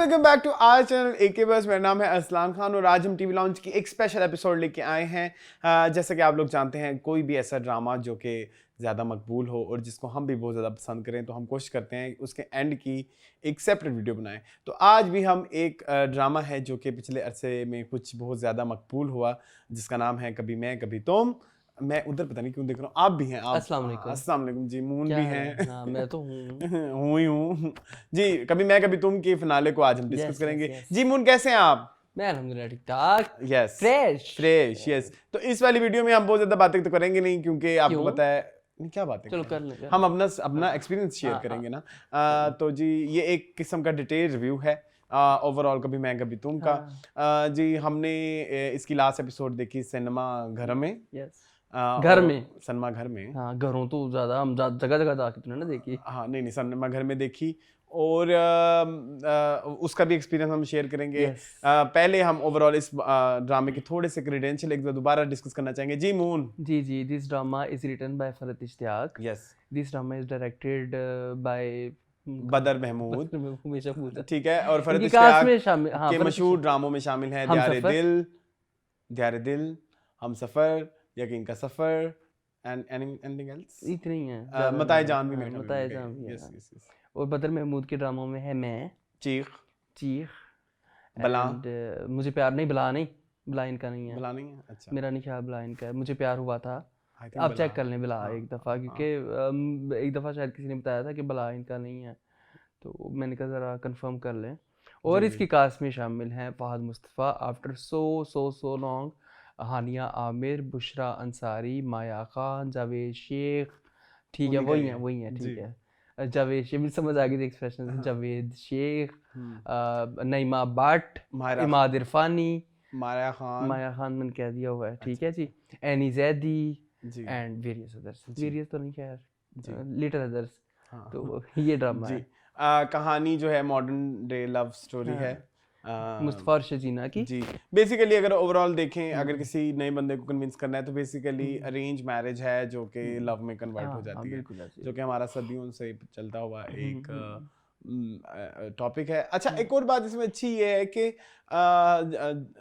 Welcome back to our channel AK बस। मेरा नाम है असलान खान और आज हम टीवी लॉन्च की एक स्पेशल एपिसोड लेके आए हैं। जैसा कि आप लोग जानते हैं, कोई भी ऐसा ड्रामा जो कि ज़्यादा मकबूल हो और जिसको हम भी बहुत ज़्यादा पसंद करें तो हम कोशिश करते हैं उसके एंड की एक सेपरेट वीडियो बनाएं। तो आज भी हम एक ड्रामा है जो कि पिछले अरसे में कुछ बहुत ज़्यादा मकबूल हुआ, जिसका नाम है कभी मैं कभी तुम। मैं उधर पता नहीं क्यों देख रहा हूँ, आप भी हैं। आप अस्सलाम वालेकुम। अस्सलाम वालेकुम जी। मून क्या भी हाल हैं। है? हाँ, मैं तो हूँ। हूँ ही हूँ जी। कभी मैं कभी तुम के फिनाले को आज हम डिस्कस यस करेंगे। यस। जी मून, कैसे हैं आप? मैं अल्हम्दुलिल्लाह ठीक ठाक। Yes, fresh fresh. यस, तो इस वाली वीडियो में हम बहुत ज्यादा बातें तो करेंगे नहीं, क्योंकि आपको क्यों? पता है नहीं क्या बातें चलो करेंगे। कर लें हम अपना अपना एक्सपीरियंस शेयर हाँ, करेंगे ना। चलो। तो जी ये एक किस्म का डिटेल रिव्यू है ओवरऑल कभी मैं कभी तुम का। हाँ जी हमने इसकी लास्ट एपिसोड देखी सिनेमा घर में। यस। घर और में। सिनेमा घर में। हाँ, घरों तो ज़्यादा हम जगह जगह जाके तूने ना देखी। हाँ नहीं सिनेमा घर में देखी और उसका भी एक्सपीरियंस हम शेयर करेंगे। यस पहले हम ओवरऑल इस ड्रामे के थोड़े से क्रेडेंशियल एक बार दोबारा डिस्कस करना चाहेंगे। जी मून। जी जी। This drama is written by Farhat Ishtiaq. Yes. This drama is directed by Badar Mahmood. हमेशा भूलता ठीक है, और फरहत इनकी कास्ट इश्तियाक में शामिल। हाँ, के फरहत मशहूर ड्रामों में शामिल हैं हम दियारे सफ़र। दिल, दियारे दिल, हम सफ़र, यकीन का सफ़र एंड एनीथिंग एल्स। इतने ही हैं, ज़्यादा मताए नहीं है। जान भी मेरे हाँ, ख्याल में मताए उनके जान भी हैं। है। Yes yes yes. और बदर महमूद के ड्रामों में है मैं, चीख, चीख बला। एंड मुझे प्यार नहीं, बला नहीं, बला इनका नहीं है। बला नहीं है, अच्छा। मेरा नहीं ख्याल बला इनका है। मुझे प्यार हुआ था। आई थिंक आप बला। चेक कर लें बला हाँ एक दफ़ा, हाँ। क्योंकि एक दफ़ा शायद किसी ने बताया था कि बला इनका नहीं है, तो मैंने कहा ज़रा कंफर्म कर लें। जी और जी। इसकी कास्ट में शामिल हैं Fahad Mustafa after so long, Hania Aamir, Bushra Ansari, Maya Khan, Javed Sheikh. ठीक है, उन्हीं का ही है। वही है, ठीक जी। है। जावेद शेख, मुझे समझ आ गई थी एक्सप्रेशन से। हाँ। जावेद शेख, हम्म। नईमा भट्ट, मायरा इमाद इरफानी, माया खान। माया खान मैंने कह दिया हुआ है, ठीक अच्छा है जी। Annie Zaidi ji and various others. जी वेरियस तो नहीं, खैर जी। Little others. हाँ तो ये ड्रामा जी। है। कहानी जो है मॉडर्न डे लव स्टोरी है। हाँ, आ, मुस्तफ़ा और शजीना की। जी बेसिकली अगर ओवरऑल देखें, अगर हम्म, किसी नए बंदे को कन्विंस करना है तो बेसिकली हम्म, अरेंज मैरिज है जो कि हम्म, लव में कन्वर्ट हो हाँ हाँ, जाती है, बिल्कुल ऐसे जो कि ही। हमारा सदियों से चलता हुआ हम्म, एक हम्म, टॉपिक है। अच्छा, हम्म, एक और बात इसमें अच्छी ये है कि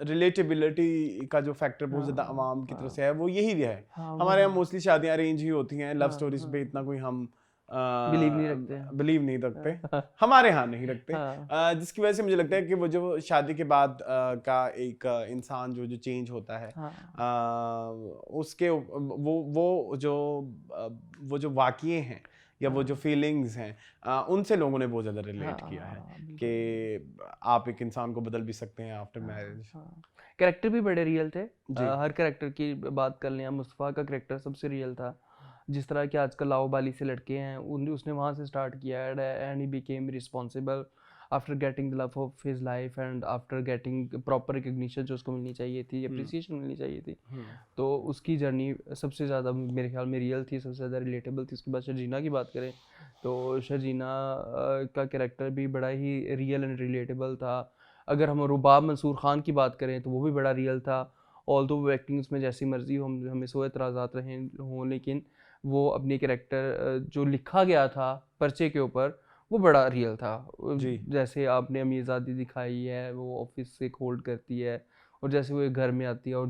रिलेटेबिलिटी का जो फैक्टर बहुत ज़्यादा हाँ आवाम की तरफ हाँ से है वो यही है। हाँ, वो हमारे है। यहाँ मोस्टली शादियाँ अरेंज ही होती हैं, लव हाँ स्टोरीज पे इतना हाँ, कोई हम बिलीव नहीं रखते हैं। बिलीव नहीं रखते। हाँ हमारे यहाँ नहीं रखते। हाँ जिसकी वजह से मुझे लगता है कि वो जो शादी के बाद का एक इंसान जो जो चेंज होता है, हाँ उसके वो जो वाक़ये हैं या वो जो हाँ फीलिंग्स हैं, उनसे लोगों ने बहुत ज़्यादा रिलेट किया है हाँ, कि बिल्कुल। आप एक इंसान को बदल भी सकते हैं आफ्टर हाँ मैरिज। हाँ, कैरेक्टर भी बड़े रियल थे। जी हर कैरेक्टर की बात कर लें, मुस्तफ़ा का कैरेक्टर सबसे रियल था। जिस तरह के आजकल लाओबाली से लड़के हैं, उन उसने वहाँ से स्टार्ट किया है and he became responsible after getting the love of his life and after getting proper recognition जो उसको मिलनी चाहिए थी, हम्म अप्रिसिएशन मिलनी चाहिए थी। हम्म तो उसकी जर्नी सबसे ज़्यादा मेरे ख्याल में रियल थी, सबसे ज़्यादा रिलेटेबल थी। उसके बाद शर्जीना की बात करें तो शर्जीना का कैरेक्टर भी बड़ा ही रियल एंड रिलेटेबल था। अगर हम रुबाब मंसूर ख़ान की बात करें तो वो भी बड़ा रियल था। ऑल्दो वो एक्टिंग उसमें जैसी मर्जी हो, हमें सौ एतराज़ात रहे हों, लेकिन वो अपनी कैरेक्टर जो लिखा गया था पर्चे के ऊपर वो बड़ा रियल था। जी जैसे आपने अमीज़ादी दिखाई है, वो ऑफिस से होल्ड करती है, और जैसे वो एक घर में आती है और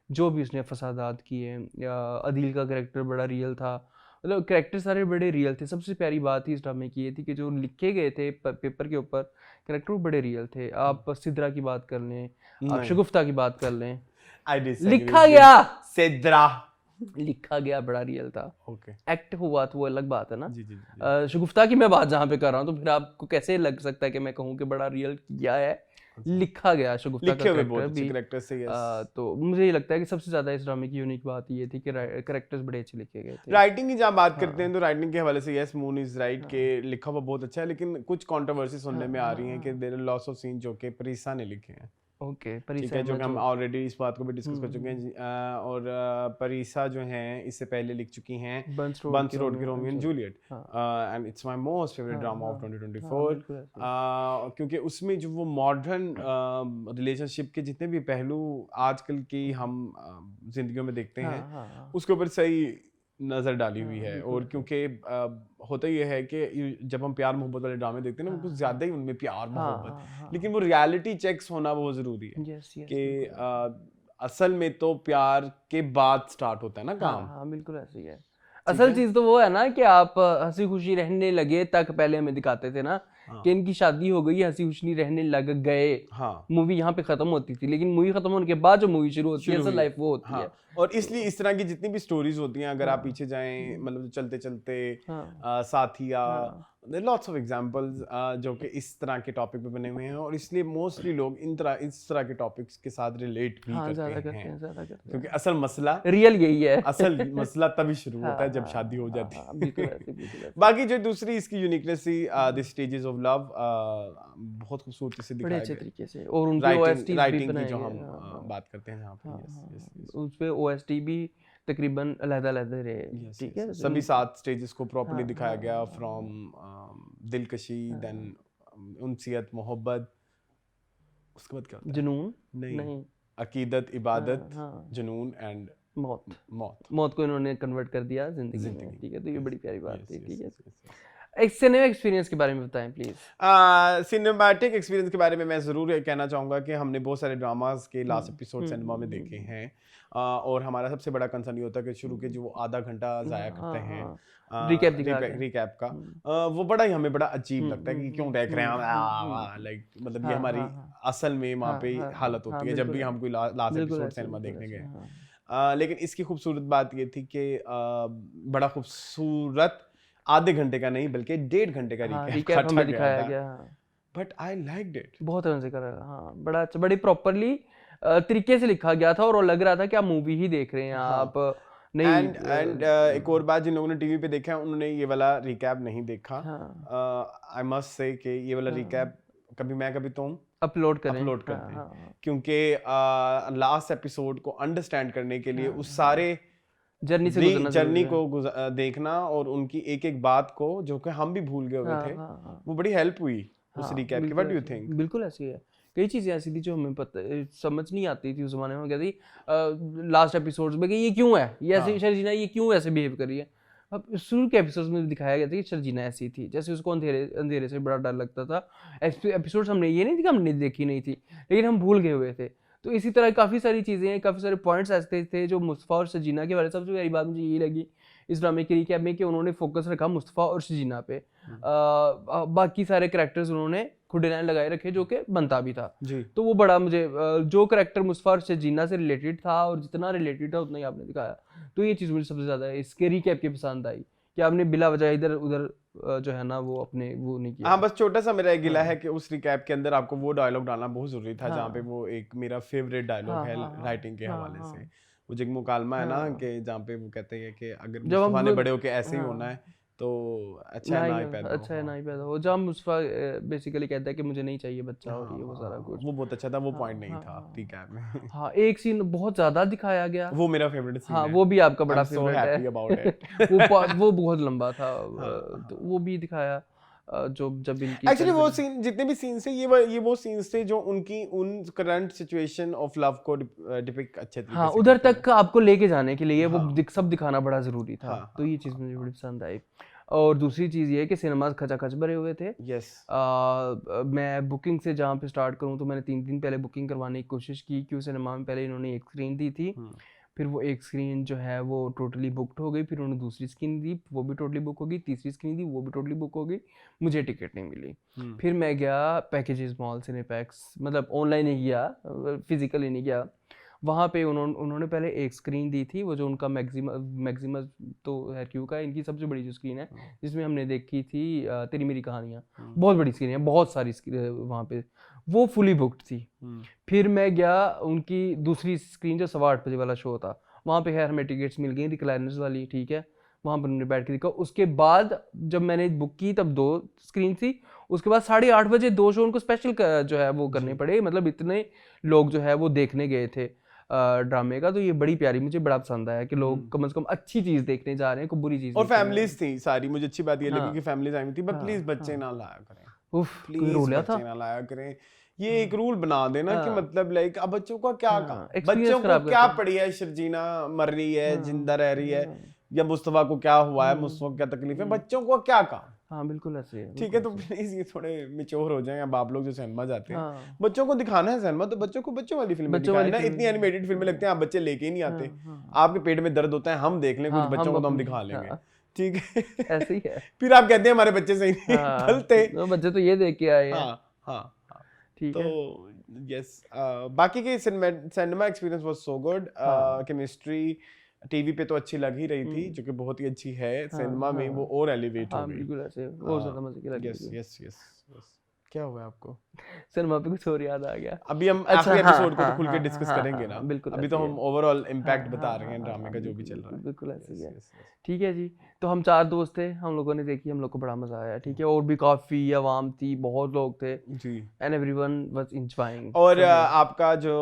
जो भी उसने फसादात किए, या अदील का कैरेक्टर बड़ा रियल था। मतलब कैरेक्टर सारे बड़े रियल थे। सबसे प्यारी बात ही इस ड्रामे की ये थी कि जो लिखे गए थे पेपर के ऊपर कैरेक्टर वो बड़े रियल थे। आप सिद्रा की बात कर लें, आप नहीं, शगुफ्ता की बात कर लें, आई डिसएग्री लिखा विद गया सिद्रा। लिखा गया बड़ा रियल था। ओके। एक्ट हुआ तो वो अलग बात है ना। जी जी जी शगुफ्ता की मैं बात जहाँ पे कर रहा हूँ, तो फिर आपको कैसे लग सकता है कि मैं कहूँ कि बड़ा रियल किया है। जी। लिखा गया शगुफ्ता का लिखे हुए बहुत करेक्टर अच्छे भी। कैरेक्टर से। यस। तो मुझे ये लगता है कि सबसे ज़्यादा इस ड्रामे की यूनिक बात ये थी कि करेक्टर्स बड़े अच्छे लिखे गए थे। राइटिंग की जहाँ बात करते हैं हाँ तो राइटिंग के हवाले से यस मून इज राइट के हाँ लिखा हुआ बहुत अच्छा है, लेकिन कुछ कंट्रोवर्सी हाँ सुनने में आ हाँ रही है कि हाँ। There are lots of scene जो कि प्रीसा ने लिखे हैं। ओके, ठीक परीसा है, जो कि अहमद हम जो। ऑलरेडी इस बात को भी डिस्कस कर चुके हैं हम्म, और परीसा जो हैं इससे पहले लिख चुकी हैं बंस रोड बंस की रोड की Romeo and Romeo and Juliet. Juliet, हाँ and it's my most favourite हाँ ड्रामा हाँ ऑफ हाँ, 2024। बिल्कुल ऐसे। क्योंकि उसमें जो वो मॉडर्न रिलेशनशिप के जितने भी पहलू आजकल की हम जिंदगियों में देखते हाँ हैं हाँ हाँ उसके ऊपर सही नजर डाली हुई है। और क्योंकि होता ये है कि जब हम प्यार मोहब्बत वाले ड्रामे देखते हैं ना, कुछ ज्यादा ही उनमें प्यार मोहब्बत, लेकिन वो रियलिटी चेक्स होना बहुत जरूरी है कि असल में तो प्यार के बाद स्टार्ट होता है ना काम। हाँ बिल्कुल ऐसे ही है। असल चीज तो वो है ना कि आप हंसी खुशी रहने लगे तक पहले हमें दिखाते थे ना कि इनकी शादी हो गई, हंसी खुशी रहने लग गए, हाँ, मूवी मूवी यहाँ पे खत्म होती थी। लेकिन मूवी खत्म होने के बाद जो मूवी शुरू होती है असल लाइफ वो होती हाँ, है। और इसलिए इस तरह की जितनी भी स्टोरीज होती हैं, अगर आप पीछे जाएं, मतलब चलते चलते साथिया, लॉट्स ऑफ एग्जांपल्स जो कि इस तरह के टॉपिक पे बने हुए हैं, और इसलिए मोस्टली लोग इस तरह के टॉपिक्स के साथ रिलेट भी करते हैं, ज्यादा करते क्योंकि असल मसला रियल यही है। असल मसला तभी शुरू होता है जब शादी हो जाती है। बिल्कुल ऐसे, बिल्कुल ऐसे। बाकी जो दूसरी इसकी यूनिकनेस थी, द स्टेजेस ऑफ लव, बहुत खूबसूरती से बड़े दिखाया अच्छे गया। तरीके से, और उनके OST भी राइटिंग की बनाए जो गए। हम बात करते हैं जहाँ पे, yes. उस पे OST भी तकरीबन अलग-अलग रहे, ठीक है। सभी 7 स्टेजेस को प्रॉपर्ली दिखाया गया, फ्रॉम दिलकशी, देन उनसियत, मोहब्बत, उसके बाद क्या होता है? जुनून नहीं, अकीदत, इबादत, जुनून एंड मौत को इन्होंने कन्वर्ट कर दिया जिंदगी में, ठीक है। तो ये बड़ी प्यारी बात थी, ठीक है। एक सिनेमा एक्सपीरियंस के बारे में बताएं प्लीज। सिनेमैटिक एक्सपीरियंस के बारे में मैं ज़रूर ये कहना चाहूँगा कि हमने बहुत सारे ड्रामास के लास्ट एपिसोड सिनेमा में देखे हैं, और हमारा सबसे बड़ा कंसर्न ये होता है कि शुरू के जो आधा घंटा ज़ाया करते हैं रिकैप का, वो बड़ा ही हमें बड़ा अजीब लगता है कि क्यों देख रहे हैं हम, लाइक मतलब ये हमारी असल में वहाँ पे हालत होती है जब भी हम कोई लास्ट एपिसोड सिनेमा देखने गए। लेकिन इसकी खूबसूरत बात ये थी कि बड़ा खूबसूरत आधे घंटे का नहीं बल्कि 1.5 घंटे का रिकैप हमें दिखाया गया, बट आई लाइक्ड इट, बहुत मजे कर रहा। हाँ, बड़ा अच्छा, बड़ी प्रॉपरली तरीके से लिखा गया था, और लग रहा था कि आप मूवी ही देख रहे हैं आप नहीं। एंड एक और बात, जिन लोगों ने टीवी पे देखा है उन्होंने ये वाला रिकैप नहीं देखा, आई मस्ट से कि ये वाला रिकैप कभी तुम अपलोड कर दें, क्योंकि लास्ट एपिसोड को अंडरस्टैंड करने के लिए उस सारे जर्नी को देखना और उनकी एक एक बात को जो कि हम भी भूल गए हुए थे, वो बड़ी हेल्प हुई उस रिकैप की। What do you think? बिल्कुल ऐसी है, कई चीजें ऐसी थी जो हमें पता समझ नहीं आती थी उस जमाने में, क्या थी लास्ट एपिसोड्स में कि ये क्यों है, ये ऐसे शर्जीना ये क्यों ऐसे बिहेव कर रही है। अब शुरू के एपिसोड्स में दिखाया गया था कि शर्जीना ऐसी थी, जैसे उसको अंधेरे से बड़ा डर लगता था। एपिसोड्स हमने ये नहीं थी कि हमने देखी नहीं थी, लेकिन हम भूल गए हुए थे। तो इसी तरह काफ़ी सारी चीज़ें, काफ़ी सारे पॉइंट्स ऐसे थे जो मुस्तफ़ा और शर्जीना के बारे में। सबसे पहली बात मुझे यही लगी इस ड्रामे के रिकैप में कि उन्होंने फोकस रखा मुस्तफ़ा और शर्जीना पे, बाकी सारे कैरेक्टर्स उन्होंने खुदे लाइन लगाए रखे जो कि बनता भी था जी। तो वो बड़ा मुझे जो कैरेक्टर मुस्तफ़ा और शर्जीना से रिलेटेड था, और जितना रिलेटेड था उतना ही आपने दिखाया, तो ये चीज़ मुझे सबसे ज़्यादा इसके रिकैप की पसंद आई कि आपने बिला वजह इधर उधर जो है ना वो अपने वो नहीं किया। हाँ, बस छोटा सा मेरा एक गिला है कि उस रिकैप के अंदर आपको वो डायलॉग डालना बहुत जरूरी था, जहाँ पे वो एक मेरा फेवरेट डायलॉग है राइटिंग के हवाले से, वो जो मुकालमा है ना कि जहाँ पे वो कहते हैं कि अगर मुस्तफा ने बड़े होके ऐसे ही होना है तो अच्छा है ना ही पैदा हो, जहाँ मुस्तफा बेसिकली कहता है कि मुझे नहीं चाहिए बच्चा, और ये वो सारा कुछ, वो बहुत अच्छा था, वो पॉइंट नहीं था रिकैप में। हाँ, एक सीन बहुत ज्यादा दिखाया गया, वो मेरा फेवरेट सीन है। हाँ, वो भी आपका बड़ा फेवरेट है। वो बहुत लंबा था, तो वो भी दिखाया जो जब इनकी एक्चुअली वो सीन, जितने भी सीन्स थे ये वो सीन्स थे जो उनकी उन करंट सिचुएशन ऑफ लव को डिपिक्ट अच्छे तरीके से, हाँ, उधर तक आपको लेके जाने के लिए वो सब दिखाना बड़ा जरूरी था। तो ये चीज़ मुझे बड़ी पसंद आई। और दूसरी चीज़ ये कि सिनेमाज खचाखच भरे हुए थे। यस, मैं बुकिंग से जहाँ पे स्टार्ट करूँ तो मैंने 3 दिन पहले बुकिंग करवाने की कोशिश की, क्योंकि सिनेमा में पहले इन्होंने एक स्क्रीन दी थी, फिर वो एक स्क्रीन जो है वो टोटली बुकड हो गई, फिर उन्होंने दूसरी स्क्रीन दी, वो भी टोटली बुक हो गई, तीसरी स्क्रीन दी, वो भी टोटली बुक हो गई, मुझे टिकट नहीं मिली। फिर मैं गया पैकेजेस मॉल सिनेपैक्स, मतलब ऑनलाइन ही गया, फिजिकली नहीं गया। वहाँ पे उन्होंने पहले एक स्क्रीन दी थी, वो जो उनका मैक्सिमस तो HQ का इनकी सबसे बड़ी जो स्क्रीन है, जिसमें हमने देखी थी तेरी मेरी कहानियाँ, बहुत बड़ी स्क्रीन है, बहुत सारी वहाँ पे, वो फुली बुक्ड थी। फिर मैं गया उनकी दूसरी स्क्रीन जो 8:15 बजे वाला शो था, वहाँ पे हमें टिकट्स मिल गई रिक्लाइनर्स वाली, ठीक है, वहाँ पर हमने बैठ के देखा। उसके बाद जब मैंने बुक की तब 2 स्क्रीन थी, उसके बाद 8:30 बजे 2 शो उनको स्पेशल जो है वो करने पड़े, मतलब इतने लोग जो है वो देखने गए थे ड्रामे का। तो ये बड़ी प्यारी, मुझे बड़ा पसंद आया कि लोग कम से कम अच्छी चीज देखने जा रहे हैं, कोई बुरी चीज। और फैमिलीज थी सारी, मुझे अच्छी बात ये लगी कि फैमिलीज आई थी, बट प्लीज बच्चे ना लाया करें, प्लीज बच्चे ना लाया करें। ये एक रूल बना देना कि मतलब लाइक अब बच्चों का क्या काम, बच्चों को क्या पड़ी है, शर्जीना मर रही है, जिंदा रह रही है, या मुस्तफा को क्या हुआ है, मुस्तफा को क्या तकलीफ है, बच्चों को क्या काम। हाँ बिल्कुल ऐसे है, ठीक है, तो प्लीज ये थोड़े मेच्योर हो जाएं। अब आप लोग जो सिनेमा जाते हैं, हाँ बच्चों को दिखाना है सिनेमा, तो बच्चों को बच्चों वाली फिल्में बच्चों दिखाएं वाली ना। फिल्में इतनी एनिमेटेड फिल्में लगती हैं, आप बच्चे लेके ही नहीं आते। हाँ आपके पेट में दर्द होता है, हम देख लें कुछ, हाँ, बच्चों हम को तो हम अपने दिखा लेंगे। हाँ, ठीक है ऐसे ही है। फिर आप कहते हैं हमारे बच्चे सही नहीं हाँ गलत तो बच्चे तो ये देख के आए हैं। हाँ हाँ हाँ। ठीक तो है। यस, बाकी के cinema experience was so good. हाँ केमिस्ट्री टीवी पे तो अच्छी लग ही रही थी, जो कि बहुत ही अच्छी है। सिनेमा में वो और एलिवेट हो हाँ गई। बिल्कुल ऐसे और ज़्यादा मजे की लग यस रही यस यस यस। क्या हुआ आपको? सिनेमा पे कुछ और याद आ गया। अभी हम अच्छा, आखिरी हाँ एपिसोड को तो हाँ खुल के हाँ डिस्कस हाँ करेंगे हाँ ना। बिल्कुल अभी ऐसे तो ही हम है। ओवरऑल हाँ इम्पैक्ट हाँ बता रहे हैं हाँ ड्रामे हाँ का जो भी बिल्कुल चल रहा है। बिल्कुल ऐसे ही यस है। Yes yes. ठीक है जी, तो हम 4 दोस्त थे, हम लोगों ने देखी, हम लोग को बड़ा मजा आया। ठीक है, और भी काफी आवाम थी, बहुत लोग थे, जी। And everyone was enjoying. और आपका जो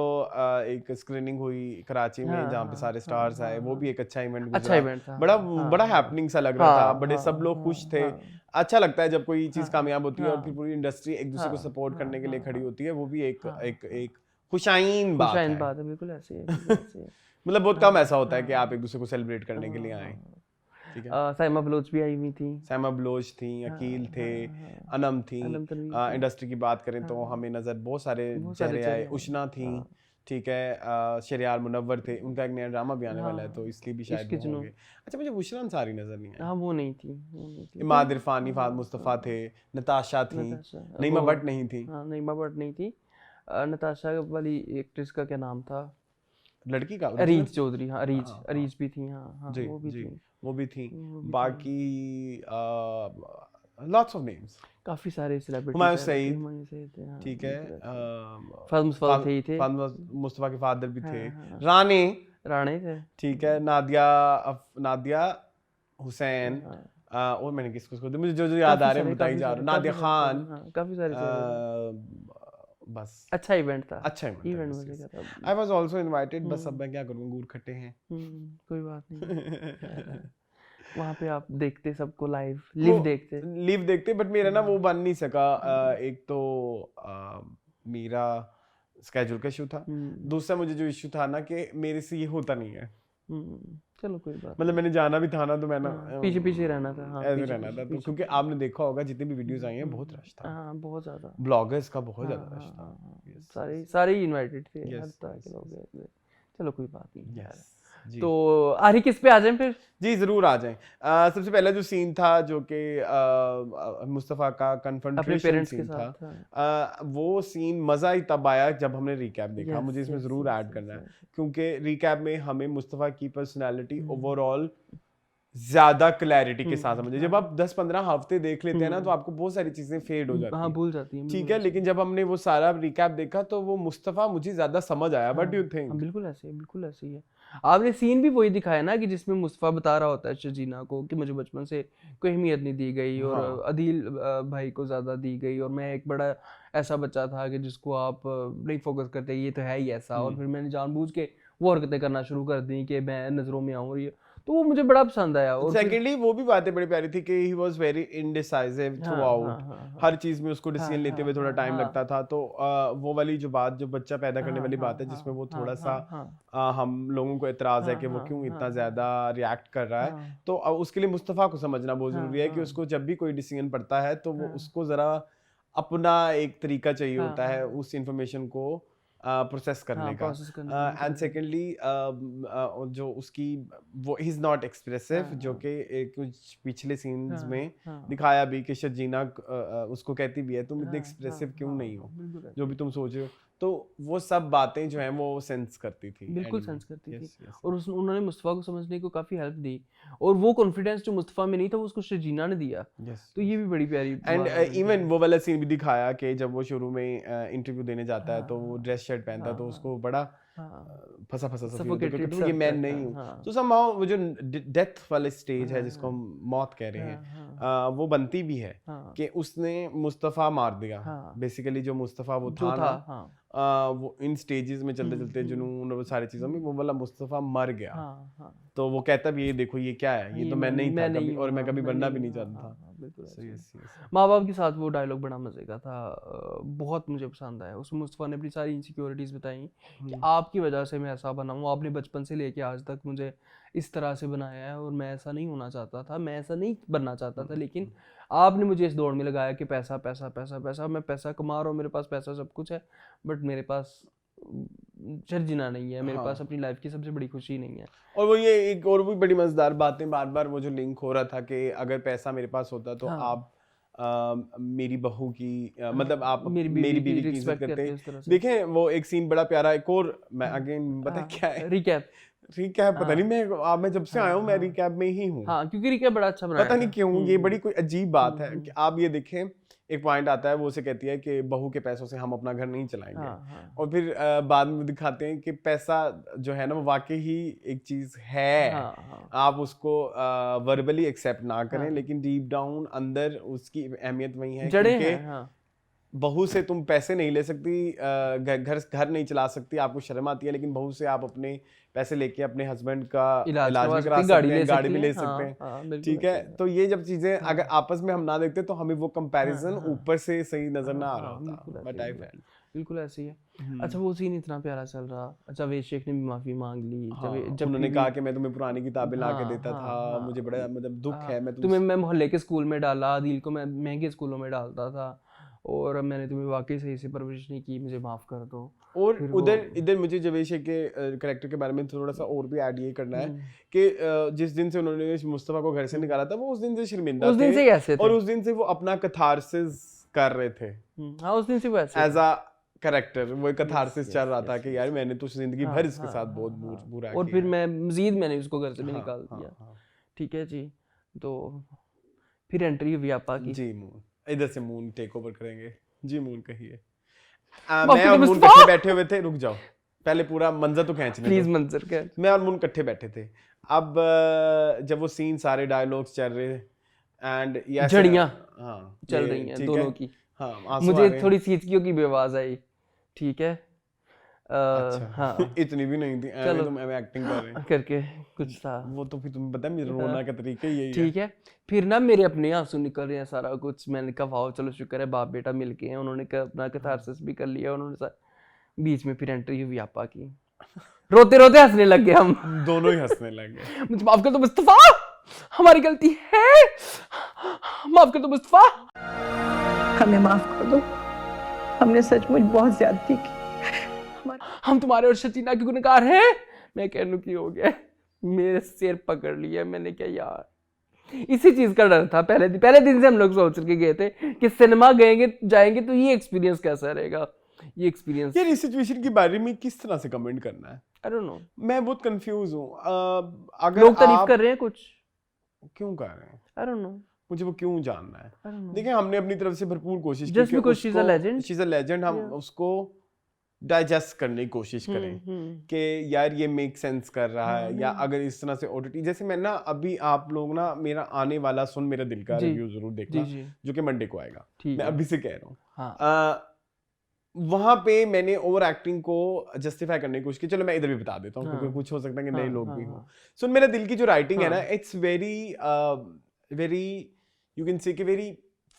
एक स्क्रीनिंग हुई कराची में, हाँ जहाँ पे हाँ सारे हाँ स्टार्स आए, हाँ वो हाँ भी एक अच्छा इवेंट अच्छा गुजरा। इवेंट था। बड़ा हाँ बड़ा हाँ हैपनिंग सा लग रहा था, हाँ बड़े हाँ सब लोग खुश हाँ थे। हाँ अच्छा लगता है जब कोई चीज़ हाँ कामयाब होती है और फिर हाँ पूरी इंडस्ट्री एक दूसरे को हाँ सपोर्ट हाँ करने के लिए हाँ खड़ी हाँ होती है, वो भी एक हाँ एक हाँ एक खुशाइन बात खुशाइन है। बात है, बिल्कुल ऐसे ही है, बिल्कुल ऐसे ही है। मतलब बहुत हाँ कम ऐसा होता है कि हाँ आप एक दूसरे को सेलिब्रेट करने के लिए आए। हाँ ठीक है। साइमा बलोच भी आई हुई थी। सैमा बलोच थी, हाँ अकील थे, हाँ हाँ अनम थी। अनम तनवीर थी। इंडस्ट्री की बात करें तो हाँ हमें नज़र बहुत सारे बहुत सारे चेहरे आए। चेहरे आए। उशना थी, हाँ ठीक है। शरियार मुनव्वर थे, उनका एक नया ड्रामा भी आने वाला है, तो हाँ इसलिए भी शायद इश्क वो जुनून। होंगे। अच्छा, मुझे उशना अंसारी नज़र नहीं आई। हाँ वो नहीं थी, वो नहीं थी इमाद पर इरफानी, फाद मुस्तफ़ा हाँ थे, नताशा थी, नताशा नईमा वो भट्ट नहीं थी। हाँ नईमा भट्ट नहीं थी। नताशा वाली एक्ट्रेस का क्या नाम था? लड़की का ओरिजिनल। अरीज चौधरी, हाँ अरीज हाँ हाँ अरीज भी थी, हाँ हाँ जी वो भी जी, थी, वो भी थी। वो भी थी। बाकी लॉट्स ऑफ नेम्स। काफी सारे सेलिब्रिटीज हुमायूं आए थे, सईद, हुमायूं सईद थे, हाँ ठीक है। बिल्कुल ऐसे। फहद मुस्तफा थे ही थे। मुस्तफ़ा के फादर भी थे। हाँ हाँ रानी, राणे थे। ठीक है। नादिया नादिया हुसैन। हाँ और मैंने किसको किसको मुझे जो जो याद आ रहे हैं बताई जा रहा हूँ। नादिया काफी सारे खान। चेहरे, हाँ काफी सारे चेहरे थे। बस अच्छा इवेंट था, अच्छा इवेंट इवेंट मजे था। का था। आई वाज आल्सो इनवाइटेड, बस अब मैं क्या करूँ, गुड़ खट्टे हैं। कोई बात नहीं, खैर है। वहाँ पे आप देखते सबको लाइव वो लिव देखते। लीव देखते, बट मेरा ना वो बन नहीं सका। एक तो मेरा स्केड्यूल का इशू था, हम्म, दूसरा मुझे जो इशू था ना कि मेरे से ये होता नहीं है। चलो कोई बात मतलब मैंने जाना भी था ना, तो मैं ना हाँ, पीछे पीछे रहना था, हाँ ऐसे पीछे रहना था। तो पीछे क्योंकि आपने देखा होगा जितनी भी वीडियोस आई हैं, बहुत रश था, हाँ बहुत ज्यादा। ब्लॉगर्स का बहुत हाँ ज्यादा रश हाँ था। हाँ हाँ, Yes, सारे yes, सारे ही इनवाइटेड थे, हर yes, तरह yes, के लोग yes. गए थे। चलो कोई बात नहीं, खैर। Yes, जी तो आरी किस पे आ जाएं फिर? जी जरूर आ जाएं। सबसे पहला जो सीन था, जो कि मुस्तफ़ा का अपने कन्फ्रंटेशन पेरेंट्स के सीन था, साथ, हाँ। वो सीन मज़ा ही तब आया जब हमने रिकैप देखा। यस मुझे इसमें यस ज़रूर यस ऐड करना है, यस। क्योंकि रिकैप में हमें मुस्तफ़ा की पर्सनालिटी ओवरऑल ज़्यादा क्लैरिटी के साथ समझे। जब आप 10-15 हफ्ते देख लेते हैं ना, तो आपको बहुत सारी चीज़ें फेड हो जाती हाँ हैं, भूल जाती हैं, ठीक बिल्कुल है। ऐसे। लेकिन जब हमने वो सारा रिकैप देखा, तो वो मुस्तफ़ा मुझे ज़्यादा समझ आया। व्हाट डू यू हाँ थिंक? बिल्कुल ऐसे ही, बिल्कुल ऐसे ही है। आपने सीन भी वही दिखाया ना कि जिसमें मुस्तफ़ा बता रहा होता है शजीना को कि मुझे बचपन से कोई अहमियत नहीं दी गई, और हाँ अदील भाई को ज़्यादा दी गई, और मैं एक बड़ा ऐसा बच्चा था कि जिसको आप नहीं फोकस करते, ये तो है ही ऐसा, और फिर मैंने जानबूझ के वो हरकतें करना शुरू कर दी कि मैं नज़रों में आऊँ, और ये तो वो मुझे बड़ा पसंद आया। और फिर सेकेंडली वो भी बातें बड़ी प्यारी थी कि he was very indecisive through हाँ हाँ आउट। हाँ हर चीज़ में उसको हाँ डिसीजन लेते हाँ हुए थोड़ा हाँ टाइम हाँ लगता था। तो वो वाली जो बात, जो बच्चा पैदा करने हाँ वाली हाँ बात है, हाँ जिसमें वो हाँ थोड़ा सा हाँ हाँ हम लोगों को एतराज़ है हाँ कि वो हाँ क्यों हाँ इतना ज़्यादा रिएक्ट कर रहा है। हाँ तो उसके लिए मुस्तफ़ा को समझना बहुत हाँ ज़रूरी है कि हाँ उसको जब भी कोई डिसीजन पड़ता है, तो वो हाँ उसको ज़रा अपना एक तरीका चाहिए हाँ होता है हाँ उस इंफॉर्मेशन को प्रोसेस हाँ करने का। प्रोसेस करने का, एंड बिल्कुल ऐसे। सेकेंडली जो उसकी वो ही इज़ नॉट एक्सप्रेसिव, हाँ जो कि कुछ पिछले सीन्स हाँ में हाँ दिखाया भी कि शजीना उसको कहती भी है, तुम इतने हाँ हाँ एक्सप्रेसिव क्यों हाँ नहीं हो, बिल्कुल जो ऐसे भी ही। तुम सोच रहे हो। तो वो सब बातें जो हैं वो सेंस करती थी बिल्कुल एंड में। सेंस करती थी, यस यस। और उन्होंने मुस्तफ़ा को समझने को काफ़ी हेल्प दी, और वो कॉन्फिडेंस जो मुस्तफ़ा में नहीं था वो उसको शजीना ने दिया। यस तो ये भी बड़ी प्यारी एंड बात है इवन उनकी। वो वाला सीन भी दिखाया कि जब वो शुरू में इंटरव्यू देने जाता है, हाँ तो वो ड्रेस शर्ट पहनता है, तो हाँ उसको बड़ा हाँ फंसा फंसा सा फील होता है, सफोकेटेड क्योंकि सा ये लगता मैं है, नहीं हूँ। हाँ तो somehow वो जो डेथ वाले स्टेज है, हाँ जिसको हाँ हम मौत कह रहे हाँ हैं, हाँ वो बनती भी है हाँ कि उसने मुस्तफ़ा मार दिया। हाँ बेसिकली जो मुस्तफ़ा वो जो था था, ना, हाँ वो इन स्टेजेस में चलते चलते जुनून और वो सारी चीज़ों में, वो वाला मुस्तफ़ा मर गया। हाँ हाँ तो वो कहता भी, ये देखो ये क्या है, ये ये तो मैं नहीं था मैं कभी, नहीं हूँ, और मैं हाँ कभी मैं बनना नहीं भी हूँ, नहीं हाँ चाहता हाँ था। हाँ बिल्कुल सो ऐसे ही। Yes yes. माँ बाप के साथ वो डायलॉग बड़ा मजे का था, बहुत मुझे पसंद आया। उसमें मुस्तफ़ा ने अपनी सारी इनसिक्योरिटीज़ बताई कि आपकी वजह से मैं ऐसा बना हूँ, आपने बचपन से लेके आज तक मुझे इस तरह से बनाया है और मैं ऐसा नहीं होना चाहता था, मैं ऐसा नहीं बनना चाहता था, लेकिन आपने मुझे इस दौड़ में लगाया कि पैसा पैसा पैसा पैसा, मैं पैसा कमा रहा हूँ, मेरे पास पैसा सब कुछ है, बट मेरे पास शर्जिना नहीं है, मेरे हाँ। पास अपनी लाइफ की सबसे बड़ी खुशी नहीं है। और वो ये एक और भी बड़ी मजेदार बात है, बार बार वो जो लिंक हो रहा था कि अगर पैसा मेरे पास होता तो हाँ। आप मेरी बहू की मतलब आप मेरी मेरी बीवी की बीवी की इज्जत रिस्पेक्ट करते। करते उस तरह से। देखें वो एक सीन बड़ा प्यारा, एक और मैं अगेन पता है क्या है, रिकैप। रिकैप पता हाँ। नहीं, मैं जब से आया हूँ मैं हाँ। रिकैप में ही हूँ। हाँ, क्योंकि रिकैप बड़ा अच्छा बनाया पता नहीं था। क्यों ये बड़ी कोई अजीब बात है हम्म। कि आप ये देखें, एक पॉइंट आता है वो उसे कहती है कि बहू के पैसों से हम अपना घर नहीं चलाएंगे। हाँ, हाँ। और फिर बाद में दिखाते हैं कि पैसा जो है ना वो वाकई ही एक चीज है। हाँ, हाँ। आप उसको वर्बली एक्सेप्ट ना करें, हाँ। लेकिन डीप डाउन अंदर उसकी अहमियत वही है, जड़ें क्योंकि हैं। हाँ। बहू से तुम पैसे नहीं ले सकती, घर नहीं चला सकती, आपको शर्म आती है, लेकिन बहू से आप अपने पैसे लेके अपने हस्बैंड का इलाज इलाज करवा भी करा सकती हैं, गाड़ी सकते ले हैं, गाड़ी सकती भी हैं। ले सकते हैं। हाँ, हाँ, बिल्कुल ठीक है, ऐसे ही है। तो ये जब चीजें हाँ। अगर आपस में हम ना देखते तो हमें वो कंपैरिजन हाँ, हाँ। ऊपर से सही नजर ना आ हाँ, रहा हाँ, बिल्कुल होता, ऐसे बट ही आई है, फेल्ट। बिल्कुल ऐसे ही है। अच्छा, वो सीन इतना प्यारा चल रहा। अच्छा, जावेद शेख ने भी माफी मांग ली। हाँ, जब उन्होंने भी कहा कि मैं तुम्हें पुरानी किताबें ला के हाँ, देता हाँ, था, हाँ, मुझे बड़ा मतलब दुख हाँ, है, मैं तुम्हें मैं मोहल्ले के स्कूल में डाला, आदिल को मैं महंगे स्कूलों में डालता था, और मैंने तुम्हें वाकई सही से परवरिश नहीं की, मुझे माफ कर दो। और फिर वो इधर मुझे जावेद शेख के कैरेक्टर के बारे में थोड़ा सा और भी ऐड ये करना है कि जिस दिन से उन्होंने मुस्तफा को घर से निकाला था वो उस दिन से शर्मिंदा उस दिन थे, से कैसे थे? और उस दिन से वो अपना कथारसिस कर रहे थे हाँ, उस दिन से वो ऐसे एज अ कैरेक्टर। वो एक कथारसिस yes, चल रहा था yes, कि यार मैंने तो जिंदगी हाँ, भर इसके हाँ, साथ हाँ, बहुत हाँ। बुरा और किया फिर है। मैं मजीद मैंने उसको घर से भी हाँ, निकाल हाँ, दिया। हाँ। ठीक है जी। तो फिर एंट्री हुई आपा की। जी मून, इधर से मून टेक ओवर करेंगे। जी मून कहिए। माफ मैं कर और दो मून मुस्तफा! इकट्ठे बैठे हुए थे, रुक जाओ पहले पूरा मंजर तो खींचने प्लीज दो। मंजर कर। मैं और मून इकट्ठे बैठे थे। अब जब वो सीन सारे डायलॉग्स चल रहे एंड ये झड़ियाँ हाँ चल ये रही हैं ठीक दोनों है, की। हाँ आंसू आ मुझे रहे हैं। थोड़ी सीचकियों की भी आवाज आई। ठीक है। अच्छा हाँ। इतनी भी नहीं थी, ऐਵੇਂ चलो तुम ऐਵੇਂ एक्टिंग कर रहे हैं। करके कुछ था। वो तो फिर तुम्हें पता है मेरा हाँ। रोना का तरीका ही यही है। ठीक है। फिर ना मेरे अपने आंसू निकल रहे हैं सारा कुछ। मैंने कहा वाह, चलो शुक्र है बाप बेटा मिल गए हैं। उन्होंने अपना कैथारसिस भी कर लिया। उन्होंने बीच में फिर एंट्री हुई आपा की। रोते रोते हंसने लग गए हम दोनों ही हंसने लगे। मुझे माफ कर दो मुस्तफा, हमारी गलती है, माफ कर दो मुस्तफा। हमें माफ कर दो, हमने सचमुच बहुत ज्यादती की। हम तुम्हारे और शचीना के गुनहगार हैं। मैं कहने की हो गया, मेरे सिर पकड़ लिया। मैंने क्या यार, इसी चीज का डर था। पहले दिन से हम लोग सोच के गए थे कि सिनेमा जाएंगे तो ये एक्सपीरियंस कैसा रहेगा। ये एक्सपीरियंस यार इस सिचुएशन के बारे में किस तरह से कमेंट करना है, आई डोंट नो। मैं बहुत कंफ्यूज हूँ। अगर लोग तारीफ आप कर रहे हैं कुछ, क्यों कर रहे हैं, आई डोंट नो, मुझे वो क्यों जानना है। I don't know. देखिए हमने अपनी तरफ से भरपूर कोशिश की Just because she's a legend? She is a legend, हम Yeah. उसको डाइजेस्ट करने की कोशिश करें कि यार ये मेक सेंस कर रहा है, या अगर इस तरह से ओटीटी जैसे मैं ना अभी आप लोग ना मेरा आने वाला सुन मेरा दिल का जी, रिव्यू जरूर देखना, जी। जो कि मंडे को आएगा। ठीक मैं है। अभी से कह रहा हूँ। हाँ। वहां पे मैंने ओवर एक्टिंग को जस्टिफाई करने की कोशिश की। चलो मैं इधर भी बता देता हूँ हाँ। क्योंकि कुछ हो सकता है कि नए हाँ, लोग हाँ, भी हों। हाँ। सुन मेरा दिल की जो राइटिंग है ना, हाँ। It's very you can say कि वेरी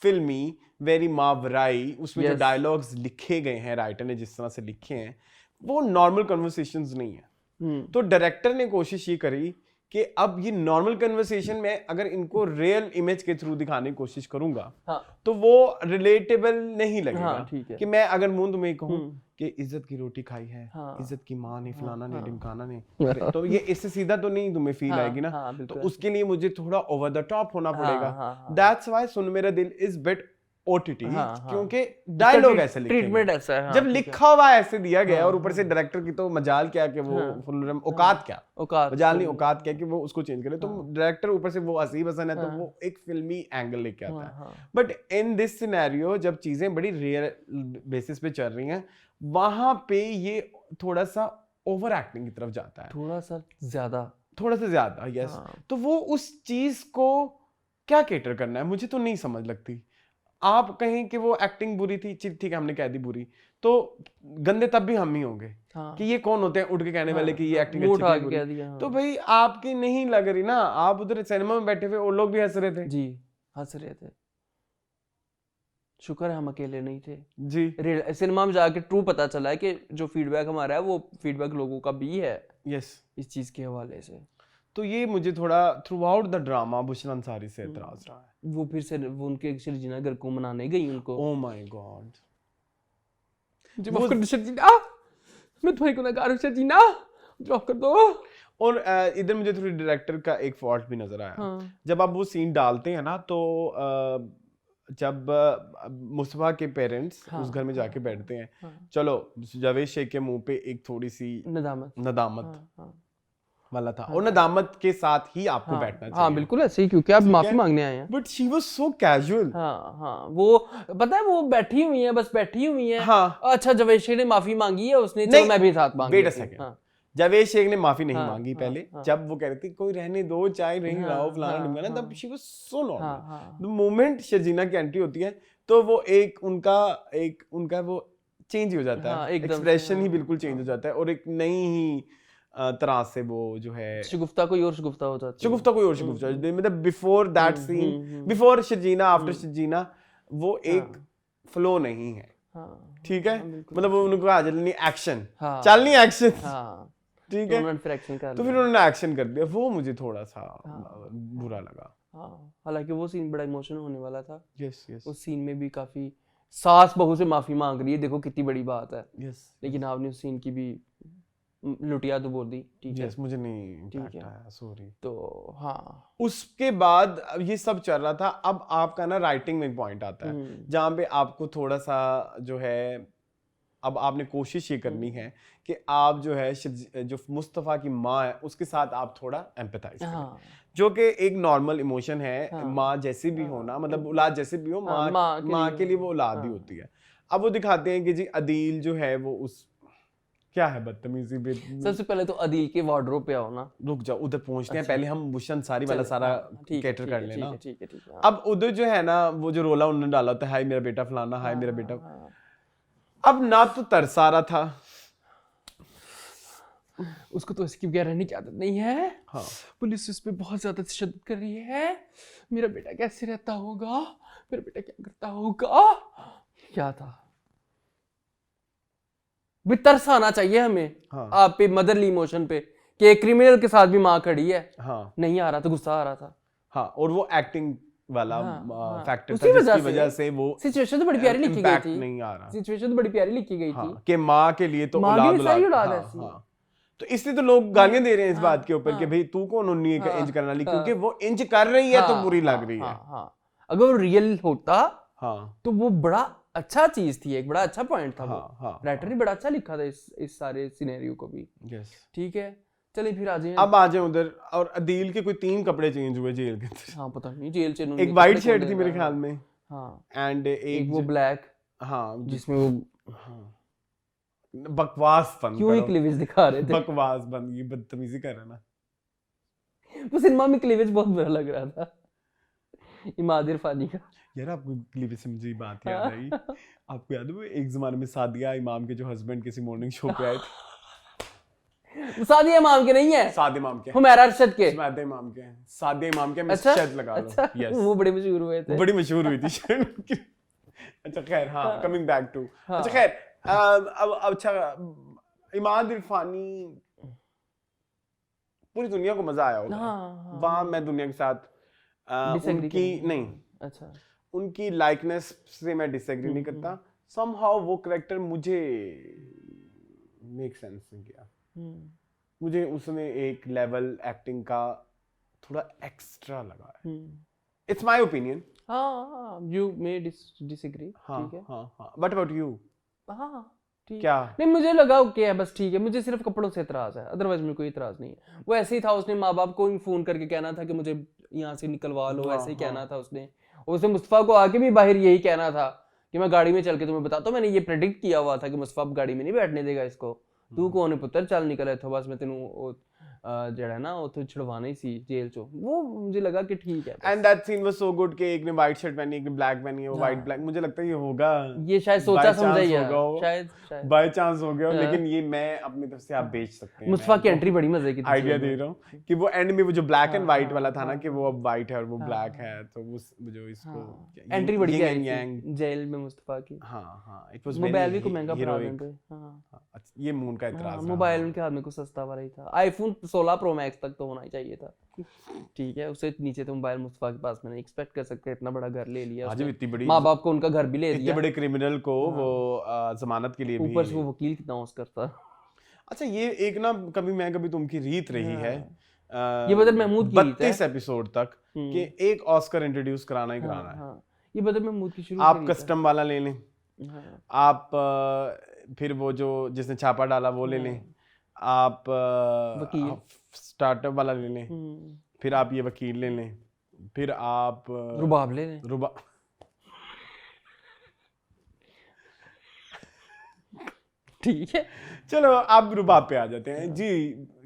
फिल्मी, वेरी मावराई। उसमें जो Yes. डायलॉग्स लिखे गए हैं राइटर ने जिस तरह से लिखे हैं वो नॉर्मल कन्वर्सेशंस नहीं है। तो डायरेक्टर ने कोशिश ये करी कि अब ये नॉर्मल कन्वर्सेशन में अगर इनको रियल इमेज के थ्रू दिखाने की कोशिश करूंगा हाँ। तो वो रिलेटेबल नहीं लगेगा। हाँ, ठीक है। कि मैं अगर मुंह तुम्हें कहूँ कि इज्जत की रोटी खाई है, हाँ। इज्जत की माँ ने, फलाना ने, ढिमकाना ने, हाँ। तो ये इससे सीधा तो नहीं तुम्हें फील हाँ, आएगी ना। हाँ, तो बिल्कुल। उसके लिए मुझे थोड़ा ओवर द टॉप होना हाँ, पड़ेगा। हाँ। दैट्स व्हाई सुन मेरा दिल इज बिट ओटीटी, हाँ, हाँ। क्योंकि डायलॉग ऐसे लिखे ट्रीटमेंट हैं। ऐसा है। हाँ, जब ठीक है। लिखा हुआ ऐसे दिया गया हाँ, और ऊपर से डायरेक्टर की तो मजाल क्या कि वो फुल औकात क्या, औकात मजाल नहीं औकात क्या कि वो उसको चेंज करे। तो डायरेक्टर ऊपर से वो हसीब हसन है तो हाँ। वो एक फिल्मी एंगल लेके आता है। हाँ। बट इन दिस सिनेरियो जब चीजें बड़ी रियल बेसिस पे चल रही हैं वहां पे ये थोड़ा सा ओवर एक्टिंग की तरफ जाता है, थोड़ा सा ज्यादा। यस। हाँ। तो वो उस चीज को क्या केटर करना है मुझे तो नहीं समझ लगती। आप कहें कि वो एक्टिंग बुरी थी, ठीक है हमने कह दी बुरी, तो गंदे तब भी हम ही होंगे। हाँ। कि ये कौन होते हैं उठ के कहने वाले कि ये एक्टिंग वो अच्छी उठा थी के बुरी। कह दिया। हाँ। तो भाई आपकी नहीं लग रही ना, आप उधर सिनेमा में बैठे हुए वो लोग भी हंस रहे थे। जी, हंस रहे थे। शुक्र है हम अकेले नहीं थे जी। सिनेमा में जाके ट्रू पता चला है कि जो फीडबैक हमारा है वो फीडबैक लोगों का भी है यस। इस चीज के हवाले से। तो ये मुझे थोड़ा through out the drama Bushra Ansari से एतराज रहा है। वो फिर से वो उनके शर्जीना घर को मनाने गई उनको। ओह माय गॉड, मुझे माफ कर दो शर्जीना, मैं तुम्हारी गुनहगार हूं शर्जीना, माफ कर दो। और इधर मुझे थोड़ी डायरेक्टर का एक फॉल्ट भी नजर आया। हाँ। जब आप वो सीन डालते हैं ना तो जब मुस्तफा के पेरेंट्स हाँ, उस घर में जाके बैठते हैं, हाँ। चलो जावेद शेख के मुंह पे एक थोड़ी सी नदामत नदामत हाँ, हाँ। वाला था, और नदामत के साथ ही आपको हाँ, बैठना चाहिए। हाँ बिल्कुल ऐसे ही, क्योंकि आप माफी मांगने आए हैं। But she was so casual. हाँ हाँ, वो पता है वो बैठी हुई है, बस बैठी हुई है। हाँ। अच्छा जवेद शेख ने माफी मांगी है, उसने नहीं, चलो मैं भी साथ मांग वेट अ लेती हूँ। सेकंड, हाँ, जावेद शेख ने माफी नहीं हाँ, मांगी हाँ, पहले, हाँ। जब वो कह रहे थे कोई रहने दो, चाय नहीं हाँ, लाओ फलाना हाँ, ढिमकाना, तब हाँ। शी वाज सो हाँ, नॉर्मल। हाँ। द मोमेंट शर्जीना की एंट्री होती है तो वो एक उनका वो चेंज हो जाता हाँ, है, एकदम से, एक्सप्रेशन ही हाँ, बिल्कुल चेंज हो जाता है, और एक नई ही तरह से वो जो है शगुफ्ता कोई और शगुफ्ता हो जाती है। शगुफ्ता कोई और शगुफ्ता, मतलब before that scene, before Sharjeena after Sharjeena, वो एक फ्लो नहीं है। हाँ, ठीक है, हाँ, बिल्कुल। मतलब उनको आ चलनी एक्शन, हाँ। चलनी एक्शन, हाँ, ठीक तो है, उन्होंने फिर एक्शन कर तो लिया। फिर उन्होंने एक्शन कर दिया, वो मुझे थोड़ा सा हाँ। बुरा लगा। हाँ, हालांकि वो सीन बड़ा इमोशनल होने वाला था। यस यस उस सीन में भी काफी सास बहू से माफी मांग रही है, देखो कितनी बड़ी बात है, यस लेकिन आपने उस सीन की भी लुटिया तो बोल दी। ठीक है, यस, मुझे नहीं ठीक इम्पैक्ट है। आया, सॉरी। तो हाँ। उसके बाद अब ये सब चल रहा था, अब आपका ना राइटिंग में एक पॉइंट आता है जहाँ पे आपको थोड़ा सा जो है, अब आपने कोशिश ये करनी है कि आप जो है जो मुस्तफ़ा की माँ है उसके साथ आप थोड़ा एम्पैथाइज करें, हाँ, जो कि एक नॉर्मल इमोशन है। हाँ। माँ जैसी भी हो ना, मतलब औलाद जैसे भी हो, हाँ, माँ के लिए वो औलाद ही हाँ। होती है। अब वो दिखाते हैं कि जी अदील जो है वो उस क्या है बदतमीजी पे। सबसे पहले तो अदील के वार्डरोब पे आओ ना। रुक जाओ, उधर पहुंचते हैं, अच्छा। पहले हम बुशन सारी वाला चले, सारा हाँ, ठीक है, कैटर ठीक कर है, लेना। ठीक है, ठीक है, हाँ। अब उधर जो है ना, वो जो रोला उन्होंने डाला होता है, हाय मेरा बेटा फलाना, हाय मेरा बेटा, हाँ। अब ना तो तरस आ रहा था। उसको तो इसकी बगैर रहने की आदत नहीं है। हाँ। पुलिस उस पर बहुत ज्यादा तशद्दुद कर रही है, मेरा बेटा कैसे रहता होगा, मेरा बेटा क्या करता होगा। क्या था भी, तरस आना चाहिए हमें। हाँ। आप पे मदरली इमोशन पे कि एक क्रिमिनल के साथ भी माँ खड़ी है। हाँ नहीं आ रहा था, गुस्सा आ रहा था। हाँ, और वो एक्टिंग वाला हाँ, फैक्टर उसी था वजह जिसकी वजह से वो सिचुएशन तो बड़ी प्यारी लिखी गई impact थी। नहीं आ रहा। सिचुएशन तो बड़ी प्यारी लिखी गई थी। हाँ, कि माँ के लिए तो माँ की औलाद भी सारी औलाद, औलाद हाँ, ऐसी है। हाँ। तो इसलिए तो लोग गालियां दे रहे हैं इस हाँ, बात के ऊपर कि हाँ। भाई तू कौन उन्नी का हाँ, इंज करने वाली, हाँ। क्योंकि वो इंज कर रही है तो हाँ, बुरी हाँ, लग रही है। हाँ, हाँ। अगर वो रियल होता हाँ तो वो बड़ा अच्छा चीज थी, एक बड़ा अच्छा पॉइंट था। हाँ, वो हाँ, राइटर ने बड़ा अच्छा लिखा था इस सारे सिनेरियो को भी। यस। ठीक है, चलिए फिर आ जाए। अब आ जाए उधर, और अदील के कोई 3 कपड़े चेंज हुए जेल के अंदर। हाँ, पता नहीं जेल से एक वाइट शर्ट थी मेरे ख्याल में, हाँ, एंड एक वो ब्लैक, हाँ जिसमें वो हाँ, बकवास बंद क्यों ही करो, क्लीवेज दिखा रहे थे। बकवास बंद, ये बदतमीजी कर रहे हैं ना। वो सिनेमा में क्लीवेज बहुत बुरा लग रहा था इमाद इरफानी का। यार आपको क्लिप से मुझे ये बात याद आई, आपको याद है वो एक जमाने में सादिया इमाम के जो हस्बैंड किसी मॉर्निंग शो पे आए थे। सादिया इमाम के नहीं है, साद इमाम के, हुमैरा अरशद के। सादिया इमाम के, सादिया इमाम के, मैं अच्छा, शायद लगा लो। अच्छा, यस, वो बड़े मशहूर हुए थे। वो बड़ी मशहूर हुई थी। अच्छा खैर, हाँ, कमिंग बैक टू, हाँ। अच्छा खैर, अब अच्छा, इमाद इरफानी, पूरी दुनिया को मजा आया होगा। हाँ, वहाँ मैं दुनिया के साथ Disagree उनकी करेंगे। नहीं, अच्छा, उनकी लाइकनेस से मैं डिसएग्री नहीं करता। समहाउ वो कैरेक्टर मुझे मेक सेंस नहीं किया। मुझे उसमें एक लेवल एक्टिंग का थोड़ा एक्स्ट्रा लगा है। It's my opinion. हाँ, यू मे डिसएग्री। हाँ ठीक है, हाँ हाँ, व्हाट अबाउट यू? हाँ ठीक। क्या? नहीं, मुझे लगा ओके है, बस ठीक है, मुझे सिर्फ कपड़ों से इतराज है, अदरवाइज मुझे कोई इतराज नहीं है। वो ऐसे ही था, उसने माँ बाप को ही फोन करके कहना था कि मुझे यहाँ से निकलवा लो, ऐसे ही कहना था उसने। उसने मुस्तफा को आके भी बाहर यही कहना था कि मैं गाड़ी में चल के तुम्हें बताता हूँ, मैंने ये प्रेडिक्ट किया हुआ था कि मुस्तफा गाड़ी में नहीं बैठने देगा इसको, तू कौन है पुत्र, चल निकल इथों, बस मैं तेनू जड़ा ना उतो छुड़वाना ही सी जेल चो। वो मुझे लगा कि ठीक है। And that scene was so good कि एक ने व्हाइट शर्ट पहनी, एक ने ब्लैक पहनी है, वो व्हाइट ब्लैक, मुझे लगता है ये होगा, ये शायद सोचा समझा ही है, शायद बाय चांस हो गया, लेकिन ये मैं अपनी तरफ से आप बेच सकते हैं। मुस्तफा की एंट्री बड़ी मजे की थी। आइडिया दे रहा हूँ कि वो एंड में वो जो ब्लैक एंड व्हाइट वाला था ना, कि वो हाँ, अब व्हाइट है और वो ब्लैक है, तो वो जो इसको एंट्री बड़ी yin and प्यारी yang, थी जेल में मुस्तफा की। हाँ हाँ, इट वाज मोबाइल भी वेरी को महंगा पड़ा heroic। देते। हाँ, ये मून का इतराज हाँ, रहा। मोबाइल उनके हाथ में कुछ सस्ता वाला ही था। आईफोन 16 प्रो मैक्स तक तो होना ही चाहिए था, ठीक है, उससे नीचे तो मोबाइल मुस्तफा के पास में नहीं एक्सपेक्ट कर सकते, इतना बड़ा घर ले लिया आज उसने, इतनी बड़ी माँ बाप को उनका घर भी ले इतने दिया, बड़े क्रिमिनल को वो जमानत के लिए भी। ऊपर से वो वकील कितना ऑस करता। अच्छा ये एक ना कभी मैं कभी तुम की रीत रही है ये बदर महमूद की रीत है 32 एपिसोड तक कि एक ऑस्कर इंट्रोड्यूस कराना ही कराना है। हाँ, ये बदर महमूद की शुरू आप कस्टम वाला ले लें, आप फिर वो जो जिसने छापा डाला वो ले लें, आप स्टार्टअप वाला ले लें, फिर आप ये वकील ले लें, फिर आप रुबाब ले लें, रुबाब ठीक है। चलो आप रुबाब पे आ जाते हैं जी।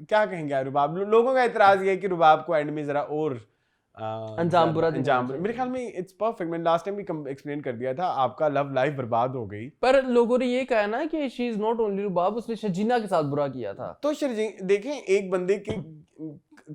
क्या कहेंगे आप रुबाब? लोगों का एतराज ये है कि रुबाब को एंड में जरा और अंजाम बुरा मेरे ख्याल में इट्स परफेक्ट। मैंने लास्ट टाइम भी एक्सप्लेन कर दिया था, आपका लव लाइफ बर्बाद हो गई। पर लोगों ने ये कहा ना कि शी इज नॉट ओनली रुबाब, उसने शजीना के साथ बुरा किया था। तो देखें एक बंदे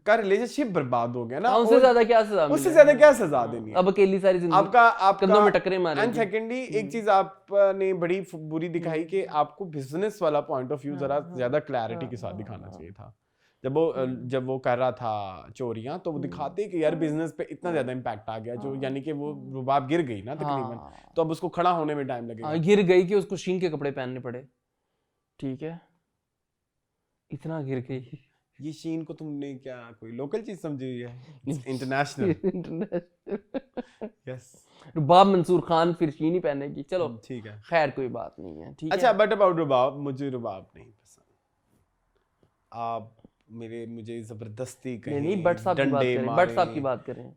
का रिलेशनशिप बर्बाद हो गया ना, उससे ज्यादा क्या सजा, उससे ज्यादा क्या सजा देनी है? अब अकेली सारी जिंदगी आपका कंधों में टकरे मारेगी। एंड सेकेंडली एक चीज आपने बड़ी बुरी दिखाई कि आपको बिजनेस वाला पॉइंट ऑफ व्यू जरा ज्यादा क्लैरिटी के साथ दिखाना चाहिए था। जब वो कर रहा था चोरियां तो वो दिखाते कि यार बिजनेस पे इतना ज्यादा इम्पैक्ट आ गया, जो यानी कि वो रुबाब गिर गई ना तकरीबन, तो अब उसको खड़ा होने में टाइम लगेगा। गिर गई कि उसको शीन के कपड़े पहनने पड़े, ठीक है, इतना गिर गई। ये शीन को तुमने क्या कोई लोकल चीज समझी हुई है? इंटरनेशनल। यस, रुबाब मंसूर खान फिर शीन ही पहनेगी, चलो ठीक है, खैर कोई बात नहीं है, ठीक है। अच्छा बट अबाउट रुबाब, मुझे रुबाब नहीं पसंद। आप मुझे जबरदस्ती कहीं नहीं, बट साहब की बात करें, बट साहब की बात करें,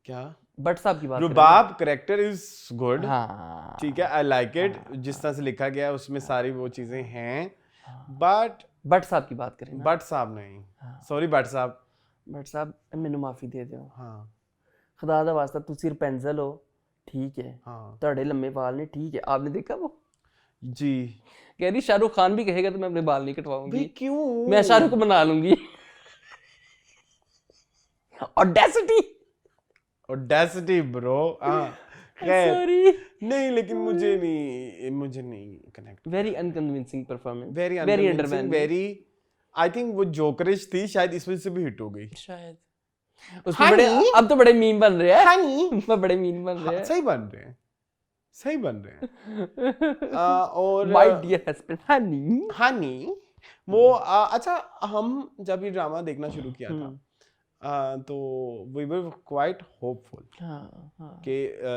क्या बट साहब की बात रुबाब कैरेक्टर इज गुड, हाँ ठीक है, आई लाइक इट, जिस तरह से लिखा गया है उसमें सारी वो चीजें हैं, बट साहब की बात करें ना, बट साहब नहीं, सॉरी बट साहब मैनू माफी दे दियो, हाँ खुदा दा वास्ता तू सिर पेंसिल हो, ठीक है, हाँ ਤੁਹਾਡੇ लंबे बाल ने, ठीक है, आपने देखा वो जी, कह रही शाहरुख खान भी कहेगा तो मैं अपने बाल नहीं कटवाऊंगी, क्यों? मैं शाहरुख को बना लूंगी। ऑडेसिटी ब्रो, खैर सॉरी, नहीं, लेकिन मुझे नहीं connect, very unconvincing performance, very अंडरमैन, very, I think वो जोकरिश थी, शायद इस वजह से भी हिट हो गई शायद उसमें बड़े, अब तो बड़े मीम बन रहे हैं, हनी बड़े मीम बन रहे हैं, सही बन रहे हैं। और माय डियर हस्बैंड हनी वो अच्छा, हम जब ये ड्रामा देखना शुरू किया था तो वी वर क्वाइट होपफुल कि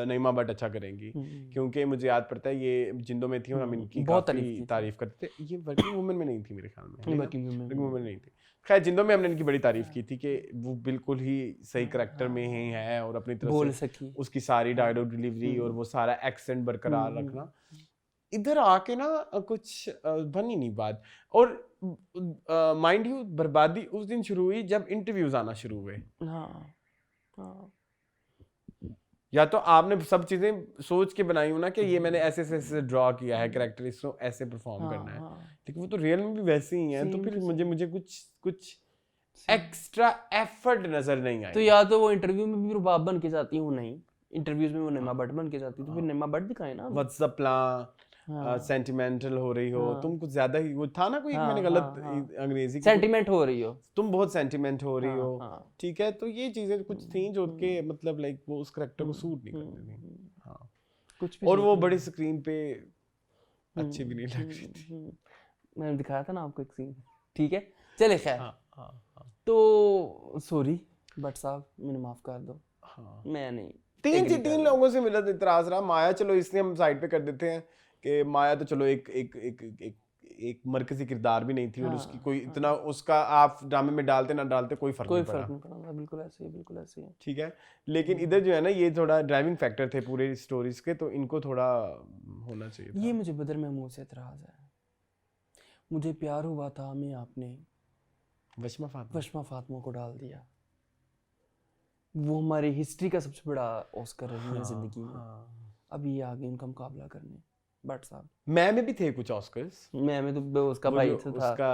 नईमा भट्ट अच्छा करेंगी, क्योंकि मुझे याद पड़ता है ये जिंदों में थी और हम इनकी बहुत काफी तारीफ करते थे। ये वर्किंग वुमन में नहीं थी मेरे ख्याल में, वर्किंग वुमन नहीं थी, खैर जिंदों में हमने इनकी बड़ी तारीफ की थी कि वो बिल्कुल ही सही करैक्टर में ही है और अपनी तरफ बोल से सकी, उसकी सारी डायलॉग डिलीवरी और वो सारा एक्सेंट बरकरार रखना। इधर आके ना कुछ बन ही नहीं बात। और माइंड यू बर्बादी उस दिन शुरू हुई जब इंटरव्यूज आना शुरू हुए। या तो आपने सब चीजें सोच के बनाई हो ना कि ये मैंने ऐसे ऐसे ड्रॉ किया है कैरेक्टर, इसको ऐसे परफॉर्म करना है, लेकिन वो तो रियल में भी वैसे ही है, तो फिर मुझे कुछ एक्स्ट्रा एफर्ट नजर नहीं आया। तो या तो वो इंटरव्यू में भी रुबाब बन के जाती हूँ, नहीं इंटरव्यूज में वो नईमा भट्ट बन के जाती, तो फिर नईमा भट्ट दिखाए ना, व्हाट्स द प्लान, सेंटिमेंटल हो रही हो तुम, कुछ ज्यादा ही वो था ना कोई, मैंने गलत अंग्रेजी सेंटिमेंट हो रही हो तुम, बहुत सेंटिमेंट हो रही हो, ठीक है, तो ये चीजें कुछ थी जो कि मतलब लाइक वो उस कैरेक्टर को सूट नहीं करती थी। हाँ, कुछ भी, और वो बड़ी स्क्रीन पे अच्छी भी नहीं लग रही थी। मैंने दिखाया था ना आपको एक सीन, ठीक है, चले खैर, तो सॉरी बट साहब मैंने माफ कर दो, मैं नहीं, तीन लोगों से मिला इतराज रहा। माया चलो इसलिए हम साइड पे कर देते हैं कि माया तो चलो एक मरकजी किरदार भी नहीं थी, और उसकी कोई इतना उसका आप ड्रामे में डालते ना डालते कोई फर्क नहीं पड़ा, बिल्कुल ऐसे ही, ठीक है। लेकिन इधर जो है ना ये थोड़ा ड्राइविंग फैक्टर थे पूरे स्टोरीज के, तो इनको थोड़ा होना चाहिए था। ये मुझे बदर महमूद से एतराज है। मुझे प्यार हुआ था हमें, आपने वशमा फातिमा को डाल दिया। वो हमारी हिस्ट्री का सबसे बड़ा ऑस्कर रही है जिंदगी में, अब ये आ गई उनका मुकाबला करने। बट साहब मैं में भी थे कुछ ऑस्कर्स, मैं तो उसका भाई था, उसका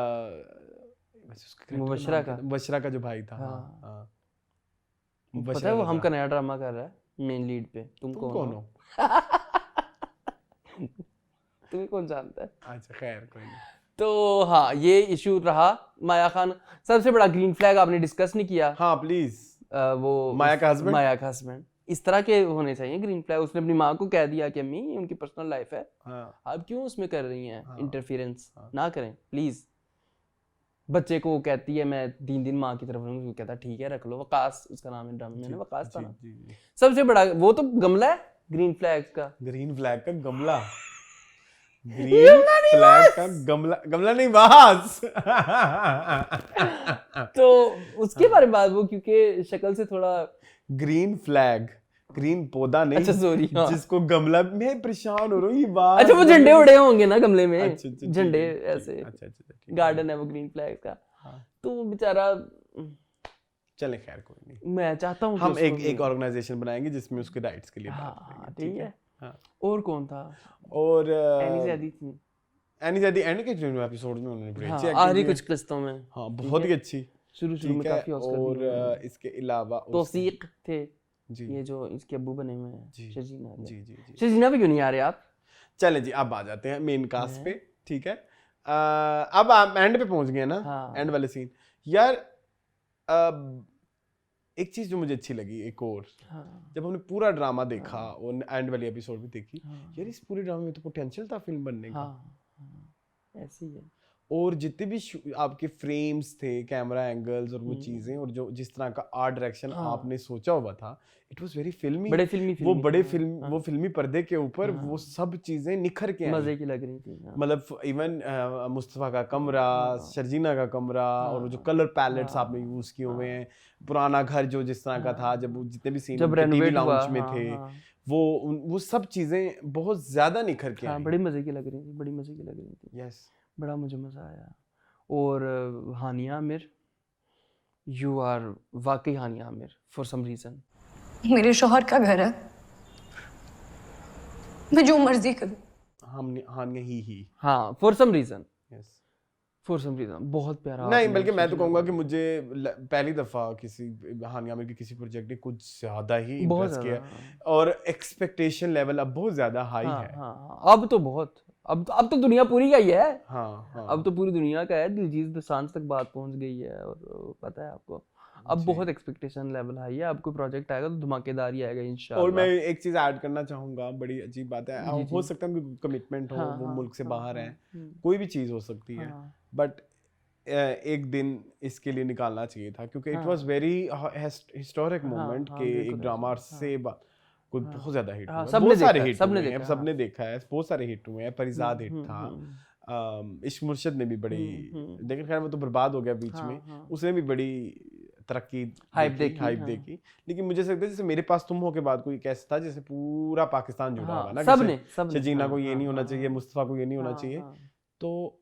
मुबशरा का जो भाई था। हाँ, पता है वो हम का नया ड्रामा कर रहा है मेन लीड पे। तुम कौन हो? तुम्हें कौन जानता है? अच्छा खैर कोई नहीं। तो हाँ ये इशू रहा। माया खान सबसे बड़ा ग्रीन फ्लैग आपने डिस्कस नहीं किया। हाँ प्लीज, वो माया का हस्बैंड, माया का हस्बैंड इस तरह के होने चाहिए ग्रीन फ्लैग। उसने अपनी माँ को कह दिया कि अम्मी उनकी पर्सनल लाइफ है, हाँ आप क्यों उसमें कर रही हैं हाँ, इंटरफेरेंस, हाँ। ना करें प्लीज। बच्चे को वो कहती है मैं 3 दिन माँ की तरफ रहूंगी, वो कहता ठीक है रख लो, वकास उसका नाम है ड्रामे में, वकास था ना। जी। सबसे बड़ा वो तो गमला है ग्रीन फ्लैग का। ग्रीन फ्लैग का गमला, ग्रीन फ्लैग का गमला, गमला नहीं वास। तो उसके बारे में बात वो क्योंकि शक्ल से थोड़ा ग्रीन फ्लैग, ग्रीन पौधा नहीं, अच्छा सॉरी हाँ। जिसको गमला, मैं परेशान हो रहा हूँ ये बात। अच्छा वो झंडे उड़े होंगे ना गमले में, अच्छा, अच्छा, झंडे ठीक, ऐसे, अच्छा ठीक, गार्डन है वो ग्रीन फ्लैग का। हाँ। तो वो बेचारा, चले खैर कोई नहीं, मैं चाहता हूँ हम एक ऑर्गेनाइजेशन बनाएंगे जिसमें उसके राइट्स के लिए बात हाँ करेंगे, ठीक है। हाँ। और कौन था? और एनी ज़ैदी थी। एनी ज़ैदी एंड के जो एपिसोड में उन्होंने बड़ी अच्छी हाँ एक्टिंग आखिरी की है। कुछ किस्तों में हाँ बहुत ही अच्छी, शुरू में ठीक है। काफी ऑस्कर भी हुए हैं। और इसके अलावा तौसीक थे जी ये जो इसके अब्बू बने हुए हैं, जी शजीना के। जी जी जी, शजीना पे क्यों नहीं आ रहे आप? चले जी अब आ जाते हैं मेन कास्ट पे, ठीक है। अब आप एंड पे पहुंच गए ना, हाँ। एंड वाले सीन यार। एक चीज जो मुझे अच्छी लगी एक और, हाँ। जब हमने पूरा ड्रामा देखा और एंड वाली एपिसोड भी देखी, हाँ। यार इस पूरे ड्रामे में तो पोटेंशियल था फिल्म बनने का। ऐसी है। और जितने भी आपके फ्रेम्स थे, कैमरा एंगल्स और वो चीजें, और जो जिस तरह का आर्ट डायरेक्शन आपने सोचा हुआ था, इट वाज वेरी फिल्मी, बड़े फिल्मी वो बड़े फिल्म, वो फिल्मी पर्दे के ऊपर वो सब चीजें निखर के मजे की लग रही थी। मतलब इवन मुस्तफा का कमरा, शर्जीना का कमरा, और वो जो कलर पैलेट्स आपने यूज किए हुए हैं, पुराना घर जो जिस तरह का था, जब जितने भी सीन टीवी लाउंज में थे, वो सब चीजें बहुत ज्यादा निखर के आई। बड़ी मजे की लग रही थी, बड़ी मजे की लग रही थी। यस, बड़ा मुझे मजा आया। और हानिया आमिर, यू आर वाकई हानिया आमिर फॉर सम रीजन। मेरे शौहर का घर है, मैं जो मर्जी करूं। हानिया ही हाँ for some reason, yes, for some reason बहुत प्यारा। नहीं बल्कि मैं तो कहूंगा कि मुझे पहली दफा किसी हानिया आमिर की किसी प्रोजेक्ट ने कुछ ज्यादा ही इम्प्रेस किया, और एक्सपेक्टेशन लेवल अब बहुत ज्यादा हाई है। हाँ, अब तो बहुत, अब तो दुनिया पूरी का ही है। हाँ, अब तो पूरी दुनिया का है, दिलजीत दोसांझ तक बात पहुंच गई है, और पता है आपको अब बहुत एक्सपेक्टेशन लेवल हाई है। अब कोई प्रोजेक्ट आएगा तो धमाकेदार ही आएगा इंशाल्लाह। और मैं एक चीज ऐड करना चाहूंगा, बड़ी अजीब बात है, हो सकता है उनकी कमिटमेंट हो, वो मुल्क से बाहर है, कोई भी चीज हो सकती है, बट एक दिन इसके लिए निकालना चाहिए था, क्योंकि it was very historic moment के एक ड्रामा से कोई बहुत ज्यादा हिट हुआ, बहुत सारे हिट हुए हैं, सबने देखा है, बहुत सारे हिट हुए हैं। परिजाद हिट था, इश्क मुर्शिद ने भी बड़ी, लेकिन खैर वो तो बर्बाद हो गया बीच में, उसने भी बड़ी तरक्की, हाइप देखी। लेकिन मुझे लगता है जैसे मेरे पास तुम हो के बाद कोई कैसा था जैसे पूरा पाकिस्तान जुड़ा हुआ ना, सबने शजीना को ये नहीं होना चाहिए, मुस्तफा को ये नहीं होना चाहिए, तो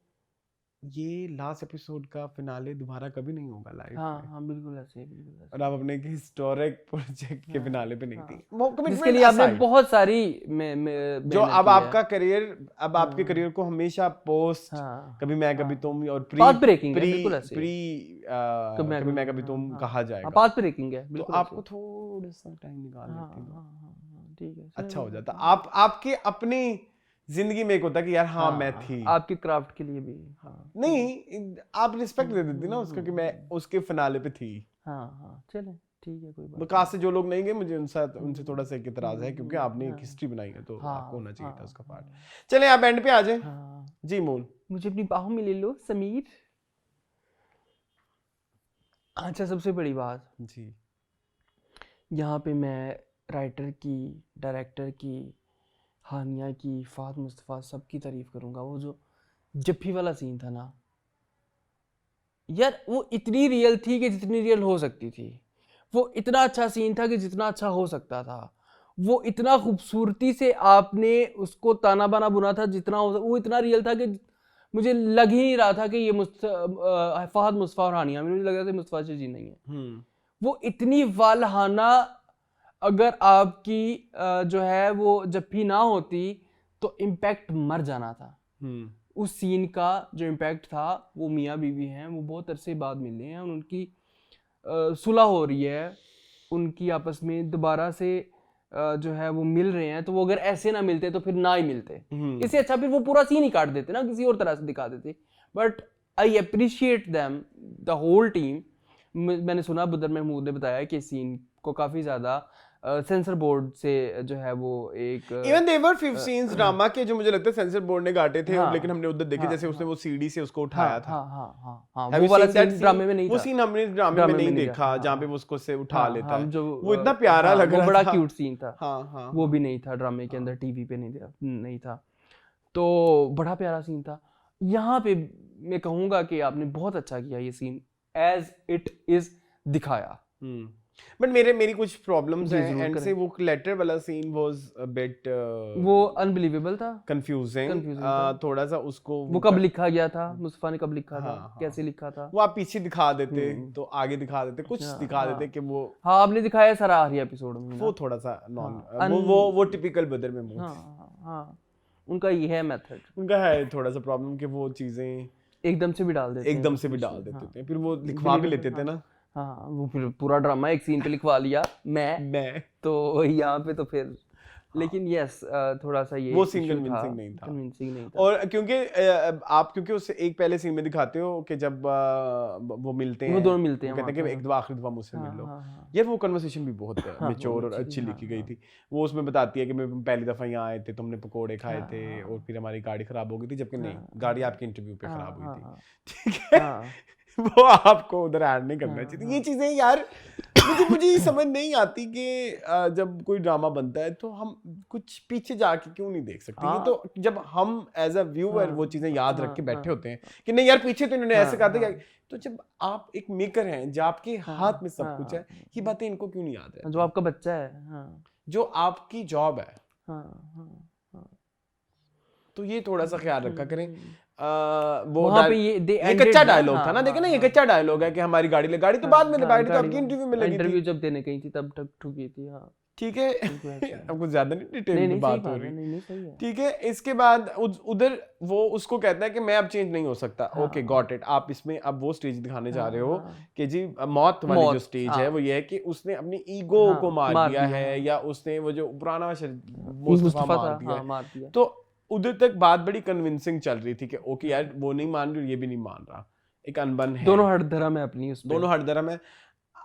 ये लास्ट एपिसोड का फिनाले दोबारा कभी नहीं होगा लाइफ में। हाँ बिल्कुल ऐसे, बिल्कुल ऐसे। और आप अपने हिस्टोरिक प्रोजेक्ट के फिनाले पे नहीं थी, जिसके लिए आपने बहुत सारी जो अब आपका करियर, अब आपके करियर को हमेशा पोस्ट कभी मैं कभी तुम और प्री कभी मैं कभी तुम कहा जाएगा, पाथ ब्रेकिंग है, तो आपको थोड़ा सा टाइम निकाल लेते ठीक है, अच्छा हो जाता। आपके अपनी जिंदगी में एक होता कि यार हाँ मैं थी, आपके क्राफ्ट के लिए भी नहीं आप रिस्पेक्ट दे देती ना उसका कि मैं उसके फिनाले पे थी। चले ठीक है, कोई बात नहीं। कास्ट से जो लोग नहीं गए, मुझे उनसे थोड़ा सा एक इतराज है, क्योंकि आपने एक हिस्ट्री बनाई है, तो आपको होना चाहिए था उसका पार्ट। चले आप एंड पे आ जाए। जी मून, मुझे अपनी बाहों में ले लो समीर। अच्छा सबसे बड़ी बात जी, यहाँ पे मैं राइटर की, डायरेक्टर की, हानिया की, फात मुस्तफ़ा सबकी तारीफ करूँगा। वो जो जप्फी वाला सीन था ना यार, वो इतनी रियल थी कि जितनी रियल हो सकती थी। वो इतना अच्छा सीन था कि जितना अच्छा हो सकता था। वो इतना खूबसूरती से आपने उसको ताना बाना बुना था, जितना वो इतना रियल था कि मुझे लग ही नहीं रहा था कि ये फहद मुस्तफ़ा और हानिया, मुझे लग रहा था मुस्तफ़ा से जी नहीं है। वो इतनी वालहाना, अगर आपकी जो है वो जप्फी ना होती तो इम्पैक्ट मर जाना था। उस सीन का जो इम्पैक्ट था, वो मियाँ बीवी हैं, वो बहुत अरसे बाद मिले हैं, उनकी सुलह हो रही है, उनकी आपस में दोबारा से जो है वो मिल रहे हैं। तो वो अगर ऐसे ना मिलते तो फिर ना ही मिलते, इससे अच्छा फिर वो पूरा सीन ही काट देते ना, किसी और तरह से दिखा देते। But I appreciate them the whole team. मैंने सुना बुदर महमूद ने बताया कि सीन को काफ़ी ज़्यादा सेंसर बोर्ड से जो है वो एक इवन देवर 5 सीन्स ड्रामा के जो मुझे लगता है सेंसर बोर्ड ने काटे थे, हाँ, लेकिन हमने उधर देखे हाँ, जैसे उसने वो सीडी से उसको उठाया था। हाँ, Have वो you वाला seen that सीन ड्रामे में नहीं था। वो सीन हमने ड्रामे में नहीं देखा, हाँ, जहाँ पे वो उसको से उठा लेता है। जो वो इतना प्यारा लग वो रहा बड़ा था। क्यूट सीन था। हाँ, वो भी नहीं था ड्रामे के अंदर, टीवी पे नहीं था, तो बड़ा प्यारा सीन था। यहाँ पे मैं कहूँगा कि आपने बहुत अच्छा किया ये सीन एज इट इज दिखाया। बट मेरी कुछ प्रॉब्लम्स हैं एंड से। वो लेटर वाला सीन वाज अ बिट वो अनबिलीवेबल था, कंफ्यूजिंग थोड़ा सा। उसको वो कब लिखा गया था, मुस्तफा ने कब लिखा था, हाँ। कैसे लिखा था। वो आप पीछे दिखा देते तो आगे दिखा देते, कुछ दिखा देते कि वो हाँ आपने दिखाया सारा आखिरी एपिसोड में वो थोड़ा सा नॉन वो टिपिकल बदर में हाँ उनका ये है मेथड, उनका है थोड़ा सा प्रॉब्लम कि वो चीजें एकदम से भी डाल देते थे, फिर वो लिखवा भी लेते थे ना। हाँ वो फिर पूरा ड्रामा एक सीन पे लिखवा लिया मैं तो यहाँ पे तो फिर लेकिन यस थोड़ा सा ये वो सीन कन्विंसिंग नहीं था। और क्योंकि उससे एक पहले सीन में दिखाते हो कि जब वो मिलते हैं, वो दोनों मिलते हैं, कहते हैं कि एक दफा आखिरी दफा मुझसे मिल लो। यार वो कन्वर्सेशन भी बहुत मैच्योर और अच्छी लिखी गई थी। वो उसमें बताती है कि मैं पहली दफा यहाँ आए थे, तुमने पकोड़े खाए थे और फिर हमारी गाड़ी खराब हो गई थी, जबकि नहीं, गाड़ी आपके इंटरव्यू पे खराब हुई थी। ठीक है, वो आपको उधर ऐड नहीं करना चाहिए। ये चीजें यार मुझे ये समझ नहीं आती कि जब कोई ड्रामा बनता है तो हम कुछ पीछे जाके क्यों नहीं देख सकते। ये तो जब हम एज अ व्यूअर वो चीजें याद रख के बैठे होते हैं कि नहीं यार पीछे तो इन्होंने ऐसे कहा था, तो जब आप एक मेकर हैं, जब आपके हाथ में सब कुछ है, ये बातें इनको क्यों नहीं याद है? जो आपका बच्चा है, जो आपकी जॉब है, तो ये थोड़ा सा ख्याल रखा करें। वो पे ये कच्चा डायलॉग था ना, देखे ना, ये कच्चा डायलॉग है कि हमारी गाड़ी तो बाद में गाड़ी तो आपकी इंटरव्यू में लगी थी, इंटरव्यू जब देने गई थी तब ठुकी थी। हाँ ठीक है, अब कुछ ज्यादा नहीं डिटेल में बात हो रही। नहीं सही है। ठीक है, इसके बाद उधर वो उसको कहता है कि मैं अब चेंज नहीं हो सकता। Okay got it. आप इसमें अब वो स्टेज दिखाने जा रहे हो कि जी मौत वाली जो स्टेज है वो ये है कि उसने अपनी ईगो को मार दिया है, या उसने वो जो पुराना मुस्तफा मार दिया। तो उधर तक बात बड़ी कन्विंसिंग चल रही थी कि ओके यार वो नहीं मान रही, ये भी नहीं मान रहा, एक अनबन है, दोनों हटधर्म है अपनी, दोनों हटधर्म है।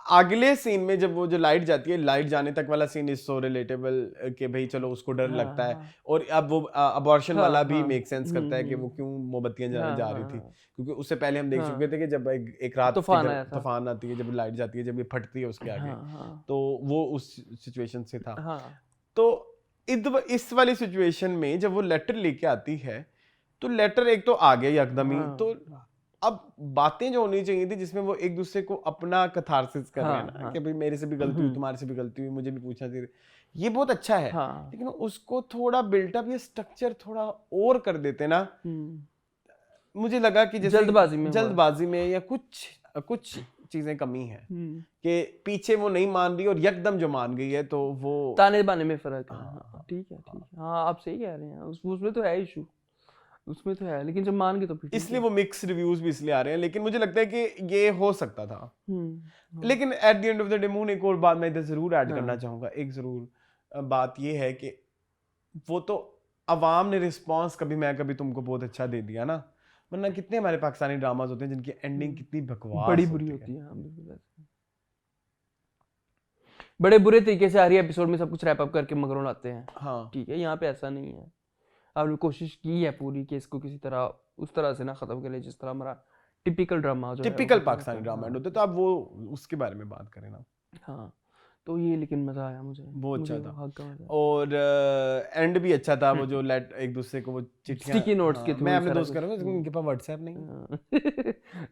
अगले सीन में जब वो जो लाइट जाती है, लाइट जाने तक वाला सीन इज सो रिलेटेबल कि भाई चलो उसको डर लगता है, और अब वो अबॉर्शन वाला भी मेक सेंस करता है कि वो क्यों मोमबत्तियां जलाने जा रही थी, क्योंकि उससे पहले हम देख चुके थे कि जब एक रात तूफान आती है, जब लाइट जाती है, जब ये फटती है उसके आगे, तो वो उस सिचुएशन से था। तो इस वाली सिचुएशन में जब वो लेटर लेके आती है, तो लेटर एक तो आ गया एकदम ही, तो अब बातें जो होनी चाहिए थी जिसमें वो एक दूसरे को अपना कथारसिस कर रहे हैं ना, कि भाई मेरे से भी गलती हुई, तुम्हारे से भी गलती हुई, मुझे भी पूछना चाहिए, ये बहुत अच्छा है। लेकिन उसको थोड़ा बिल्टअप या स्ट्रक्चर थोड़ा और कर देते ना, मुझे लगा कि जैसे जल्दबाजी में या कुछ चीजें कमी है कि पीछे वो नहीं मान रही और यकदम जो मान गई है, तो वो ताने बाने में फर्क है। ठीक है हाँ आप सही कह रहे हैं, उसमें तो है इशू, उसमें तो है, लेकिन जब मान के तो इसलिए वो मिक्स रिव्यूज भी इसलिए आ रहे हैं। लेकिन मुझे लगता है कि ये हो सकता था। लेकिन at the end of the day moon एक और बात मैं इधर जरूर ऐड करना चाहूंगा। एक जरूर बात ये है कि वो तो अवाम ने रिस्पॉन्स कभी तुमको बहुत अच्छा दे दिया ना, वरना कितने हमारे पाकिस्तानी ड्रामाज होते हैं जिनकी एंडिंग कितनी बकवास बड़ी बुरी होती है। बड़े बुरे तरीके से हर एपिसोड में सब कुछ रैप अप करके मगरों लाते हैं। हाँ ठीक है, यहाँ पे ऐसा नहीं है। आपने कोशिश की है पूरी कि इसको किसी तरह उस तरह से ना खत्म कर ले जिस तरह हमारा टिपिकल ड्रामा जो टिपिकल पाकिस्तानी ड्रामा एंड होता है, तो आप वो उसके बारे में बात करें ना। हाँ तो ये लेकिन मजा आया मुझे, वो अच्छा था। और एंड भी अच्छा था, वो जो एक दूसरे को वो चिट्ठियां स्टिकी नोट्स के थ्रू। मैं अपने दोस्त कर रहा हूं, उनके पास व्हाट्सएप नहीं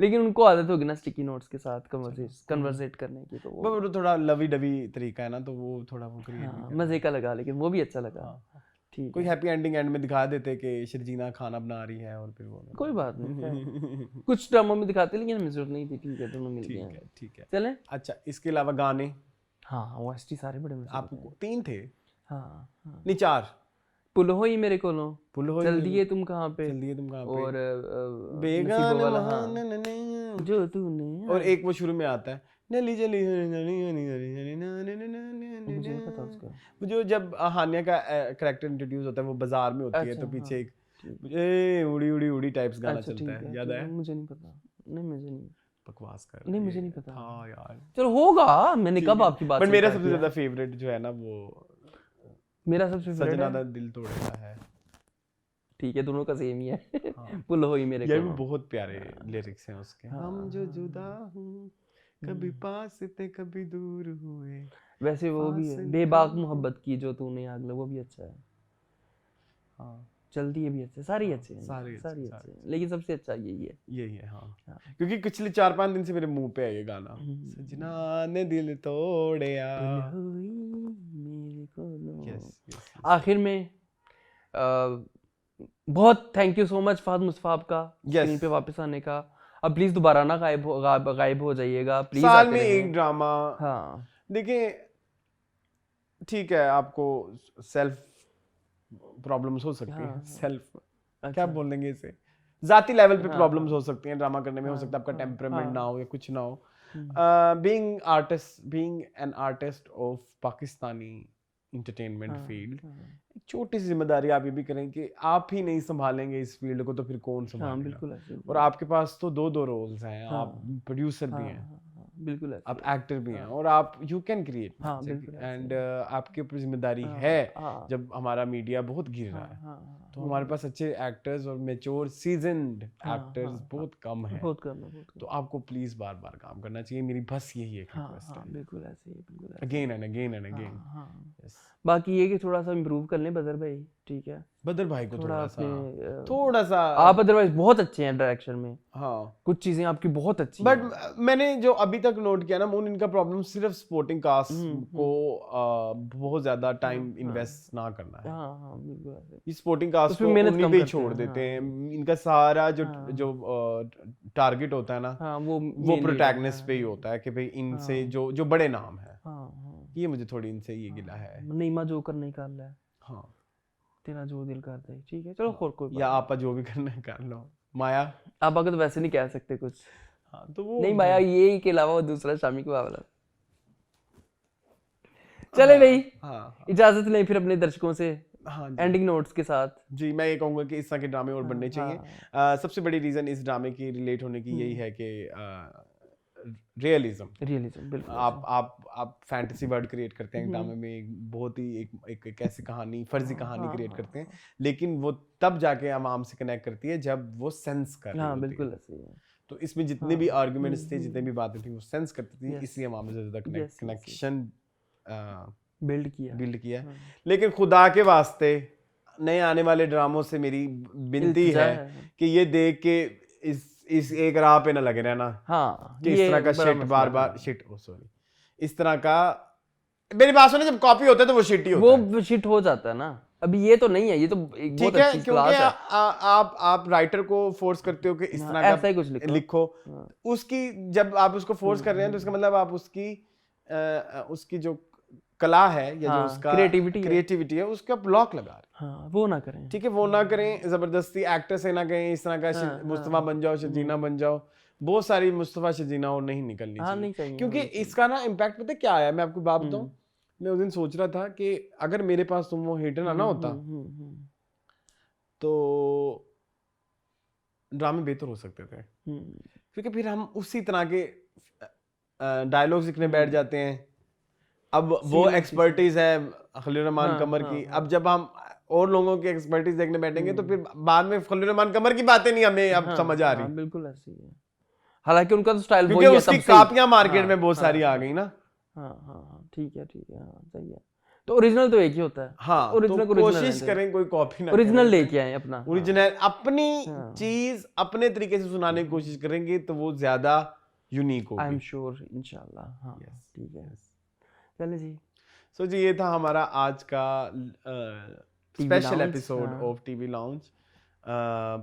लेकिन उनको आदत होगी ना स्टिकी नोट्स के साथ कन्वर्सेट करने की, तो वो थोड़ा लवी डवी तरीका है ना, तो वो थोड़ा वो क्रिएट मजे का लगा, लेकिन वो भी अच्छा लगा। ठीक, कोई हैप्पी एंडिंग एंड में दिखा देते कि शर्जीना खाना बना रही है और फिर वो कोई बात नहीं कुछ ड्रामा में दिखाते, लेकिन हमें जरूरत नहीं थी। ठीक है दोनों मिल गए, ठीक है चलें। अच्छा इसके अलावा गाने, हाँ ओएसटी सारे बड़े मजे आपको 3 थे? हाँ नहीं 4। पुल हो ही मेरे कोलो, चल दिए तुम कहाँ पे, और बेगाना जो तूने, और एक वो शुरू में आता है नली जली, मुझे पता उसका, जो जब हानिया का कैरेक्टर इंट्रोड्यूस होता है, वो बाजार में होती है, तो पीछे एक ठीक ए उड़ी उड़ी उड़ी टाइप्स गाना अच्छा चलता ठीक है, याद ठीक है? मुझे नहीं पता, नहीं मुझे नहीं, बकवास कर नहीं रही मुझे है। नहीं पता। हाँ यार, चलो होगा, मैंने ठीक कब है। आपकी बात बट से मेरा इनकार सबसे किया? ज्यादा फेवरेट जो है ना वो मेरा सबसे फेवरेट सजना है, दा दिल तोड़ेगा है। ठीक है दोनों का सेम ही है। हाँ। पुल हो ही मेरे ये को। भी बहुत प्यारे लिरिक्स हैं उसके। हाँ, हम जो हाँ। जुदा हूँ, कभी पास थे कभी दूर हुए। वैसे वो भी है फासले बेबाक कम मोहब्बत की जो तूने आग लगा, वो भी अच्छा है। हाँ चलती है भी अच्छे, सारे ही हाँ, अच्छे हैं, सारे अच्छे, सारे सारे अच्छे हैं, लेकिन सबसे अच्छा यही है। यही है। हाँ, हाँ। क्योंकि पिछले 4-5 दिन से मेरे मुंह पे है ये गाना। सजना ने दिल तोड़या। पुल होई मेरे को लो। Yes yes. आखिर में बहुत thank you so much Fahad Mustafa आपका स्क्रीन पे वापस आने का। अब प्लीज दोबारा ना गायब हो जाइएगा प्लीज, साल आते में रहें। एक ड्रामा। हाँ देखिए ठीक है, आपको सेल्फ प्रॉब्लम्स हो सकती हैं। हाँ, सेल्फ क्या अच्छा। बोल देंगे इसे, जाती लेवल पे हाँ, प्रॉब्लम्स हाँ, हो सकती हैं ड्रामा करने में। हो हाँ, सकता है आपका हाँ, टेम्परामेंट ना हाँ। हो या कुछ ना हो। Hmm, being an artist of Pakistani entertainment हाँ, फील्ड, हाँ, एक छोटी सी जिम्मेदारी आप ये भी करें कि आप ही नहीं संभालेंगे इस फील्ड को तो फिर कौन हाँ संभालेगा। बिल्कुल ऐसे, और आपके पास तो दो रोल्स हैं। हाँ, आप प्रोड्यूसर भी हाँ, हैं, हाँ, हाँ, बिल्कुल ऐसे, आप एक्टर भी हैं, हाँ, और आप यू कैन क्रिएट हाँ, बिल्कुल ऐसे, एंड आपके ऊपर जिम्मेदारी हाँ, है। हाँ, जब हमारा मीडिया बहुत गिर रहा हाँ, है हाँ, तो हमारे पास अच्छे एक्टर्स और मेच्योर सीजनड हाँ, एक्टर्स हाँ, बहुत कम हैं। बहुत कम है, बहुत तो कम। आपको प्लीज बार बार काम करना चाहिए। मेरी बस यही एक हाँ रिक्वेस्ट हाँ है, बिल्कुल ऐसे ही, बिल्कुल ऐसे। अगेन एंड अगेन एंड हाँ अगेन। हाँ। यस, बाकी ये कि थोड़ा सा इम्प्रूव कर लें बदर भाई, ठीक है? बदर भाई को थोड़ा अपने थोड़ा सा आप अदरवाइज बहुत अच्छे हैं डायरेक्शन में, हाँ। कुछ चीजें आपकी बहुत अच्छी बट हैं। मैंने जो अभी तक नोट किया ना मोन, इनका प्रॉब्लम सिर्फ सपोर्टिंग कास्ट हम्म, को बहुत ज्यादा टाइम हाँ, इन्वेस्ट ना करना है। हाँ हाँ बिल्कुल ऐसे। ये सपोर्टिंग कास्ट उसमें को मेहनत उन्हीं कम पे ही करते छोड़ हैं, देते हाँ, हैं। इनका सारा जो हाँ, जो टारगेट होता है ना हाँ वो वो main lead है, प्रोटैगनिस्ट पे ही हाँ, होता है कि भाई इनसे हाँ, जो बड़े नाम है। हाँ हाँ ये मुझे थोड़ी इनसे ये गिला है। हाँ, नईमा जो करने का है, हाँ, तेरा जो दिल करता है, ठीक है चलो और कोई या बात आपा जो भी करना है कर लो। माया, नहीं। आप अगर तो वैसे नहीं कह सकते कुछ, हाँ तो वो नहीं माया ये के अलावा वो दूसरा शामी को वाला। चले भाई, हाँ इजाजत लें फिर अपने दर्शकों से हाँ जी। एंडिंग नोट्स के साथ। जी, मैं ये कहूँगा कि इस तरह के ड्रामे और बनने चाहिए। सबसे बड़ी रीज़न इस ड्रामे की रिलेट होने की यही है कि रियलिज्म। रियलिज्म बिल्कुल आप फैंटेसी वर्ल्ड क्रिएट करते हैं ड्रामे में, एक बहुत ही एक ऐसी कहानी, फर्जी कहानी क्रिएट करते हैं, लेकिन वो तब जाके आवाम से कनेक्ट करती है जब वो सेंस कर रही हाँ होती है। बिल्कुल ऐसे ही है। तो इसमें जितने भी आर्गुमेंट्स थे, जितने भी बातें थी, वो सेंस करती थी, Yes. इसलिए आवाम से ज़्यादा Yes, yes, कनेक्शन बिल्ड किया, बिल्ड किया। हाँ। लेकिन खुदा के वास्ते नए आने वाले ड्रामों से मेरी विनती इल्तिजा है कि ये देख के इस एक राह पे ना लगे रहना हाँ कि इस ये तरह का बड़ा शिट मसला बार है। बार शिट सॉरी इस तरह का। मेरी बात सुनो, जब कॉपी होता है तो वो शिट ही होता है। वो शिट हो जाता है ना, अभी ये तो नहीं है, ये तो एक बहुत ठीक है, अच्छी क्योंकि क्लास है। आप राइटर को फोर्स करते हो कि इस हाँ, तरह ऐसा ही कुछ का लिखो। लिखो। हाँ। उसकी जब आप उसको फोर्स कर रहे हैं तो इसका मतलब आप उसकी जो कला है या जो हाँ, उसका क्रिएटिविटी है उसका ब्लॉक लगा रहे हैं। हाँ वो ना करें। ठीक है, वो ना करें। जबरदस्ती एक्टर से ना कहें इस तरह का हाँ, मुस्तफा बन जाओ, शजीना बन जाओ। बहुत सारी मुस्तफा शजीना और नहीं निकलनी हाँ चाहिए, नहीं चाहिए, क्योंकि नहीं चाहिए। इसका ना इम्पैक्ट पता है क्या आया। मैं आपको बात बताऊं, मैं उस दिन सोच रहा था कि अगर मेरे पास तुम वो हेटर ना होता तो ड्रामे बेहतर हो सकते थे, क्योंकि फिर हम उसी तरह के डायलॉग्स लिखने बैठ जाते हैं। अब वो एक्सपर्टीज है खलील रहमान कमर की, अब जब हम और लोगों की एक्सपर्टीज देखने बैठेंगे तो फिर बाद में खलील रहमान कमर की बातें नहीं हमें अब समझ आ रही। बिल्कुल ऐसे ही है, हालांकि उनका तो स्टाइल क्योंकि वही है उसकी तब से ही। कापियां मार्केट में बहुत सारी आ गई ना। हाँ ठीक है हाँ सही है। तो ओरिजिनल तो एक ही होता है। हाँ, ओरिजिनल तो कोशिश करें कोई कॉपी ना, ओरिजिनल लेके आए अपना, ओरिजिनल अपनी चीज अपने तरीके से सुनाने की कोशिश करेंगे तो वो ज्यादा यूनिक होगी। आई एम श्योर इंशाल्लाह। हाँ ठीक है, चलिए जी। सो जी, ये था हमारा आज का special episode of TV lounge.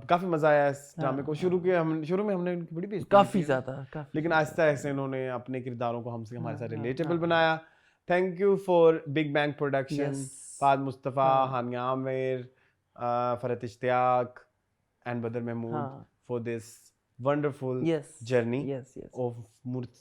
काफी मजा आया इस ड्रामे को। शुरू में हमने उनकी बड़ी बेइज्जती काफी की, ज्यादा, लेकिन आहिस्ता आहिस्ता इन्होंने अपने किरदारों को हमसे हमारे साथ रिलेटेबल बनाया। Thank you for big bang production, Fahad Mustafa, Hania Aamir, Farhat Ishtiaq and Badar Mahmood for this wonderful journey of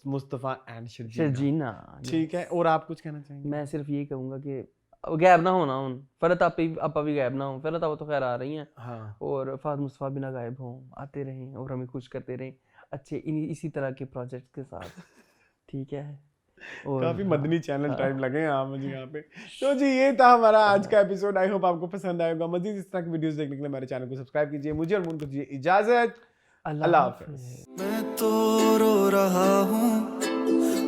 Mustafa and Sharjeena. ठीक है, और आप कुछ कहना चाहेंगे? मैं सिर्फ ये कहूंगा कि गैब ना होना हूँ फरत आपा भी गैब ना हो फरत आप तो खैर आ रही हैं हाँ और फात मुस्तफ़ा भी ना गायब हों आते रहें और हमें खुश करते रहें अच्छे इसी तरह के प्रोजेक्ट के साथ ठीक है और काफी हाँ, मदनी चैनल हाँ। टाइप लगे हैं आप मुझे यहाँ पे। तो जी ये था हमारा आज का एपिसोड। आई होप आपको पसंद आएगा। मजीद इस तरह की वीडियोस देखने के लिए हमारे चैनल को सब्सक्राइब कीजिए। मुझे और मुन को दीजिए इजाजत। अल्लाह हाफिज़। हाफिज़। मैं तो रो रहा हूँ,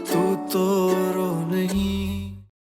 तू तो रो